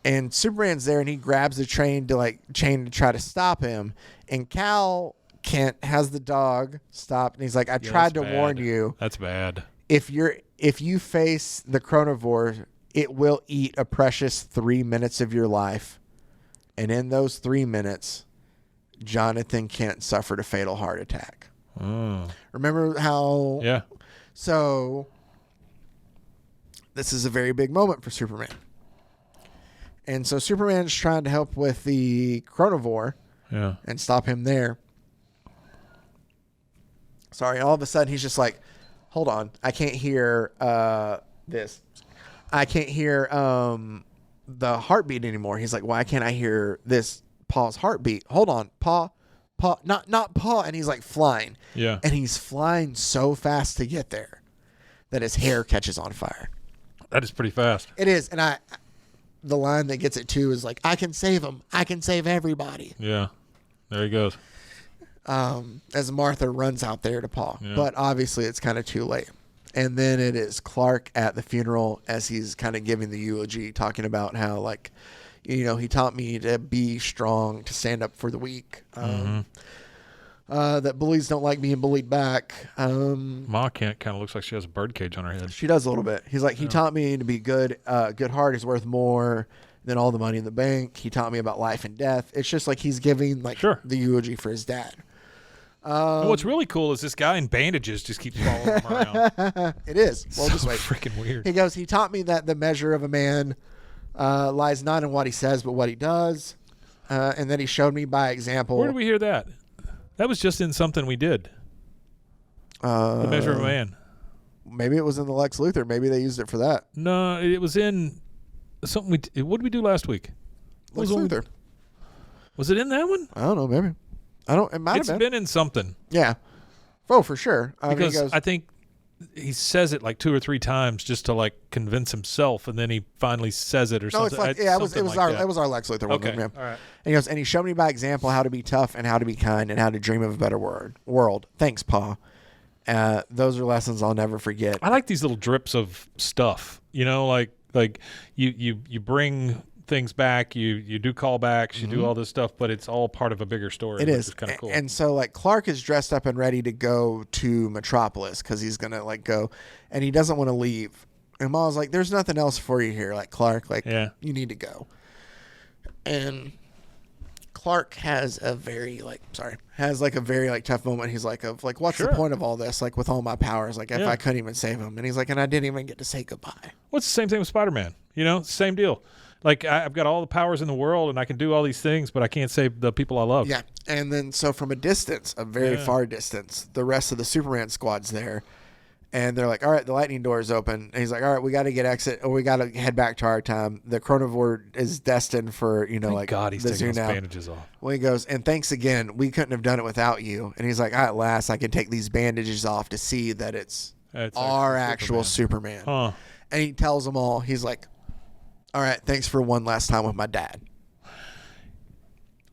[SPEAKER 2] and Superman's there, and he grabs the chain to try to stop him, and Kent has the dog stop, and he's like, "I tried to warn you.
[SPEAKER 1] That's bad.
[SPEAKER 2] If you face the chronivore, it will eat a precious 3 minutes of your life, and in those 3 minutes, Jonathan Kent suffered a fatal heart attack." Remember how?
[SPEAKER 1] Yeah.
[SPEAKER 2] So this is a very big moment for Superman. And so Superman's trying to help with the chronivore and stop him there. Sorry, all of a sudden he's just like, hold on, I can't hear this. I can't hear the heartbeat anymore. He's like, why can't I hear this Pa's heartbeat? Hold on, Pa, not Pa. And he's like flying.
[SPEAKER 1] Yeah.
[SPEAKER 2] And he's flying so fast to get there that his hair catches on fire.
[SPEAKER 1] That is pretty fast.
[SPEAKER 2] It is. And the line that gets it too is like, I can save him. I can save everybody.
[SPEAKER 1] Yeah. There he goes.
[SPEAKER 2] As Martha runs out there to Pa.
[SPEAKER 1] Yeah.
[SPEAKER 2] But obviously it's kind of too late. And then it is Clark at the funeral as he's kind of giving the eulogy, talking about how, like, he taught me to be strong, to stand up for the weak. That bullies don't like being bullied back.
[SPEAKER 1] Ma Kent kind of looks like she has a birdcage on her head.
[SPEAKER 2] She does a little bit. He's like, he taught me to be good. Good heart is worth more than all the money in the bank. He taught me about life and death. It's just like he's giving the eulogy for his dad.
[SPEAKER 1] And what's really cool is this guy in bandages just keeps following him around.
[SPEAKER 2] It is. Well, just wait.
[SPEAKER 1] Freaking weird.
[SPEAKER 2] He goes, he taught me that the measure of a man lies not in what he says, but what he does. And then he showed me by example.
[SPEAKER 1] Where did we hear that? That was just in something we did. The Measure of a Man.
[SPEAKER 2] Maybe it was in the Lex Luthor. Maybe they used it for that.
[SPEAKER 1] No, it was in something what did we do last week?
[SPEAKER 2] Lex Luthor.
[SPEAKER 1] Was it in that one?
[SPEAKER 2] I don't know. Maybe. It might have been.
[SPEAKER 1] It's been in something.
[SPEAKER 2] Yeah. Oh, for sure.
[SPEAKER 1] Because I think he says it like 2 or 3 times just to like convince himself, and then he finally says it or
[SPEAKER 2] no,
[SPEAKER 1] something.
[SPEAKER 2] It's like, it was our Lex Luthor one.
[SPEAKER 1] Okay,
[SPEAKER 2] Yeah.
[SPEAKER 1] all right.
[SPEAKER 2] And he goes, and he showed me by example how to be tough and how to be kind and how to dream of a better world. Thanks, Pa. Those are lessons I'll never forget.
[SPEAKER 1] I like these little drips of stuff. Like you bring things back, you do callbacks, you do all this stuff, but it's all part of a bigger story.
[SPEAKER 2] It is
[SPEAKER 1] kind of cool.
[SPEAKER 2] And so like Clark is dressed up and ready to go to Metropolis because he's gonna like go, and he doesn't want to leave. And Ma's like, "There's nothing else for you here, like Clark. Like you need to go." And Clark has a very tough moment. He's like, what's the point of all this? Like with all my powers, like if I couldn't even save him, and he's like, and I didn't even get to say goodbye.
[SPEAKER 1] What's the same thing with Spider-Man? Same deal. Like, I've got all the powers in the world, and I can do all these things, but I can't save the people I love.
[SPEAKER 2] Yeah, and then so from a distance, a very far distance, the rest of the Superman squad's there, and they're like, all right, the lightning door is open. And he's like, all right, we got to get exit, or we got to head back to our time. The chronivore is destined for,
[SPEAKER 1] Thank God he's taking those bandages off.
[SPEAKER 2] Well, he goes, and thanks again. We couldn't have done it without you. And he's like, at last, I can take these bandages off to see that it's our actual Superman.
[SPEAKER 1] Huh.
[SPEAKER 2] And he tells them all, he's like, all right, thanks for one last time with my dad.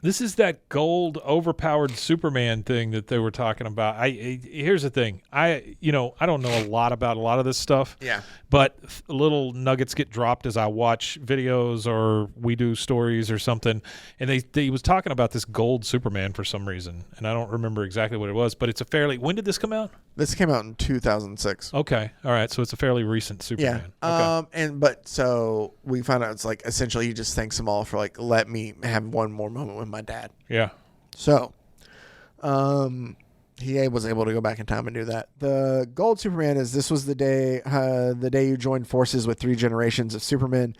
[SPEAKER 1] This is that gold, overpowered Superman thing that they were talking about. Here's the thing. I don't know a lot about a lot of this stuff.
[SPEAKER 2] Yeah.
[SPEAKER 1] But little nuggets get dropped as I watch videos or we do stories or something. And he was talking about this gold Superman for some reason. And I don't remember exactly what it was. But it's a fairly... When did this come out?
[SPEAKER 2] This came out in 2006.
[SPEAKER 1] Okay. All right. So it's a fairly recent Superman.
[SPEAKER 2] Yeah.
[SPEAKER 1] Okay.
[SPEAKER 2] So we found out it's like essentially he just thanks them all for like, let me have one more moment with my dad.
[SPEAKER 1] Yeah.
[SPEAKER 2] So he was able to go back in time and do that. The gold Superman this was the day you joined forces with 3 generations of Supermen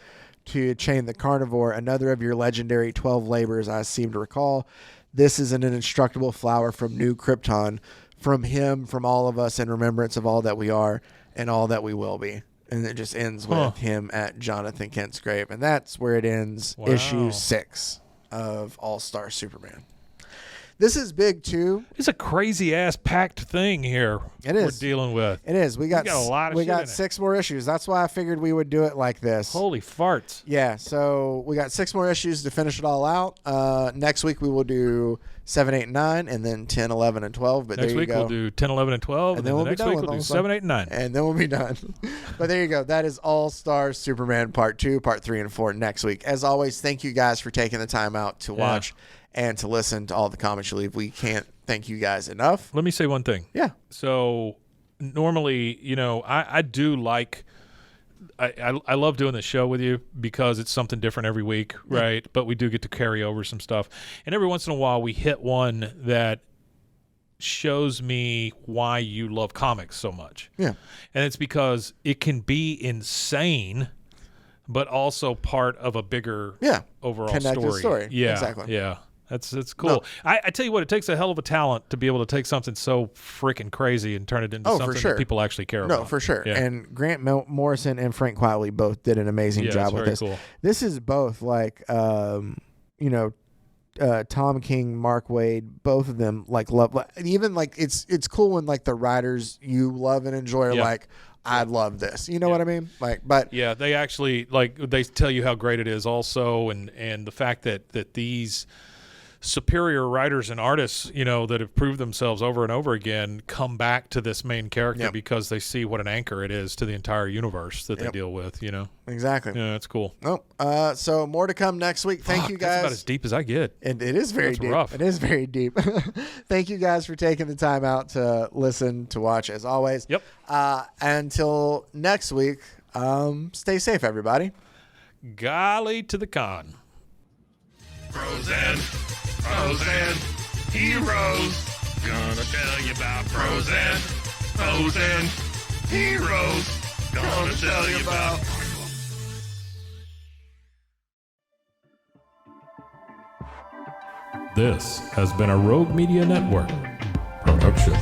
[SPEAKER 2] to chain the carnivore, another of your legendary 12 labors, I seem to recall. This is an indestructible flower from New Krypton, from him, from all of us, in remembrance of all that we are and all that we will be. And it just ends with him at Jonathan Kent's grave. And that's where it ends. Issue 6 of All-Star Superman. This is big too.
[SPEAKER 1] It's a crazy ass packed thing here.
[SPEAKER 2] It is.
[SPEAKER 1] We're dealing with.
[SPEAKER 2] It is. We got
[SPEAKER 1] a lot of
[SPEAKER 2] we
[SPEAKER 1] shit in
[SPEAKER 2] got
[SPEAKER 1] it.
[SPEAKER 2] 6 more issues. That's why I figured we would do it like this.
[SPEAKER 1] Holy farts.
[SPEAKER 2] Yeah, so we got 6 more issues to finish it all out. Next week we will do 7, 8, and 9, and then 10, 11, and 12. But
[SPEAKER 1] Next
[SPEAKER 2] there you
[SPEAKER 1] week
[SPEAKER 2] go.
[SPEAKER 1] we'll do 10, 11, and 12. And then
[SPEAKER 2] we'll
[SPEAKER 1] the
[SPEAKER 2] be
[SPEAKER 1] next
[SPEAKER 2] done
[SPEAKER 1] week
[SPEAKER 2] with
[SPEAKER 1] we'll do
[SPEAKER 2] them.
[SPEAKER 1] 7, 8, and 9.
[SPEAKER 2] And then we'll be done. But there you go. That is All Stars Superman Part 2, Part 3, and 4 next week. As always, thank you guys for taking the time out to watch and to listen to all the comments you leave. We can't thank you guys enough.
[SPEAKER 1] Let me say one thing.
[SPEAKER 2] Yeah.
[SPEAKER 1] So normally, I do like I love doing the show with you because it's something different every week, right? But we do get to carry over some stuff. And every once in a while we hit one that shows me why you love comics so much. Yeah. And it's because it can be insane, but also part of a bigger overall story. Yeah. Exactly. Yeah. That's cool. No. I tell you what, it takes a hell of a talent to be able to take something so freaking crazy and turn it into something that people actually care about.
[SPEAKER 2] No, for sure. Yeah. And Grant Morrison and Frank Quitely both did an amazing job with this. Cool. This is both like, Tom King, Mark Waid, both of them love. Even it's cool when the writers you love and enjoy are like, I love this. You know what I mean? But
[SPEAKER 1] yeah, they actually they tell you how great it is also, and the fact that these superior writers and artists, that have proved themselves over and over again, come back to this main character because they see what an anchor it is to the entire universe that they deal with,
[SPEAKER 2] Exactly.
[SPEAKER 1] Yeah, that's cool.
[SPEAKER 2] Oh, so more to come next week. Thank you guys.
[SPEAKER 1] That's about as deep as I get.
[SPEAKER 2] And it is very deep.
[SPEAKER 1] Rough.
[SPEAKER 2] It is very deep. Thank you guys for taking the time out to listen, to watch, as always.
[SPEAKER 1] Yep.
[SPEAKER 2] Until next week, stay safe, everybody.
[SPEAKER 1] Golly to the con.
[SPEAKER 3] Pros and heroes. Gonna tell you about pros and heroes. Gonna tell you about.
[SPEAKER 1] This has been a Rogue Media Network production.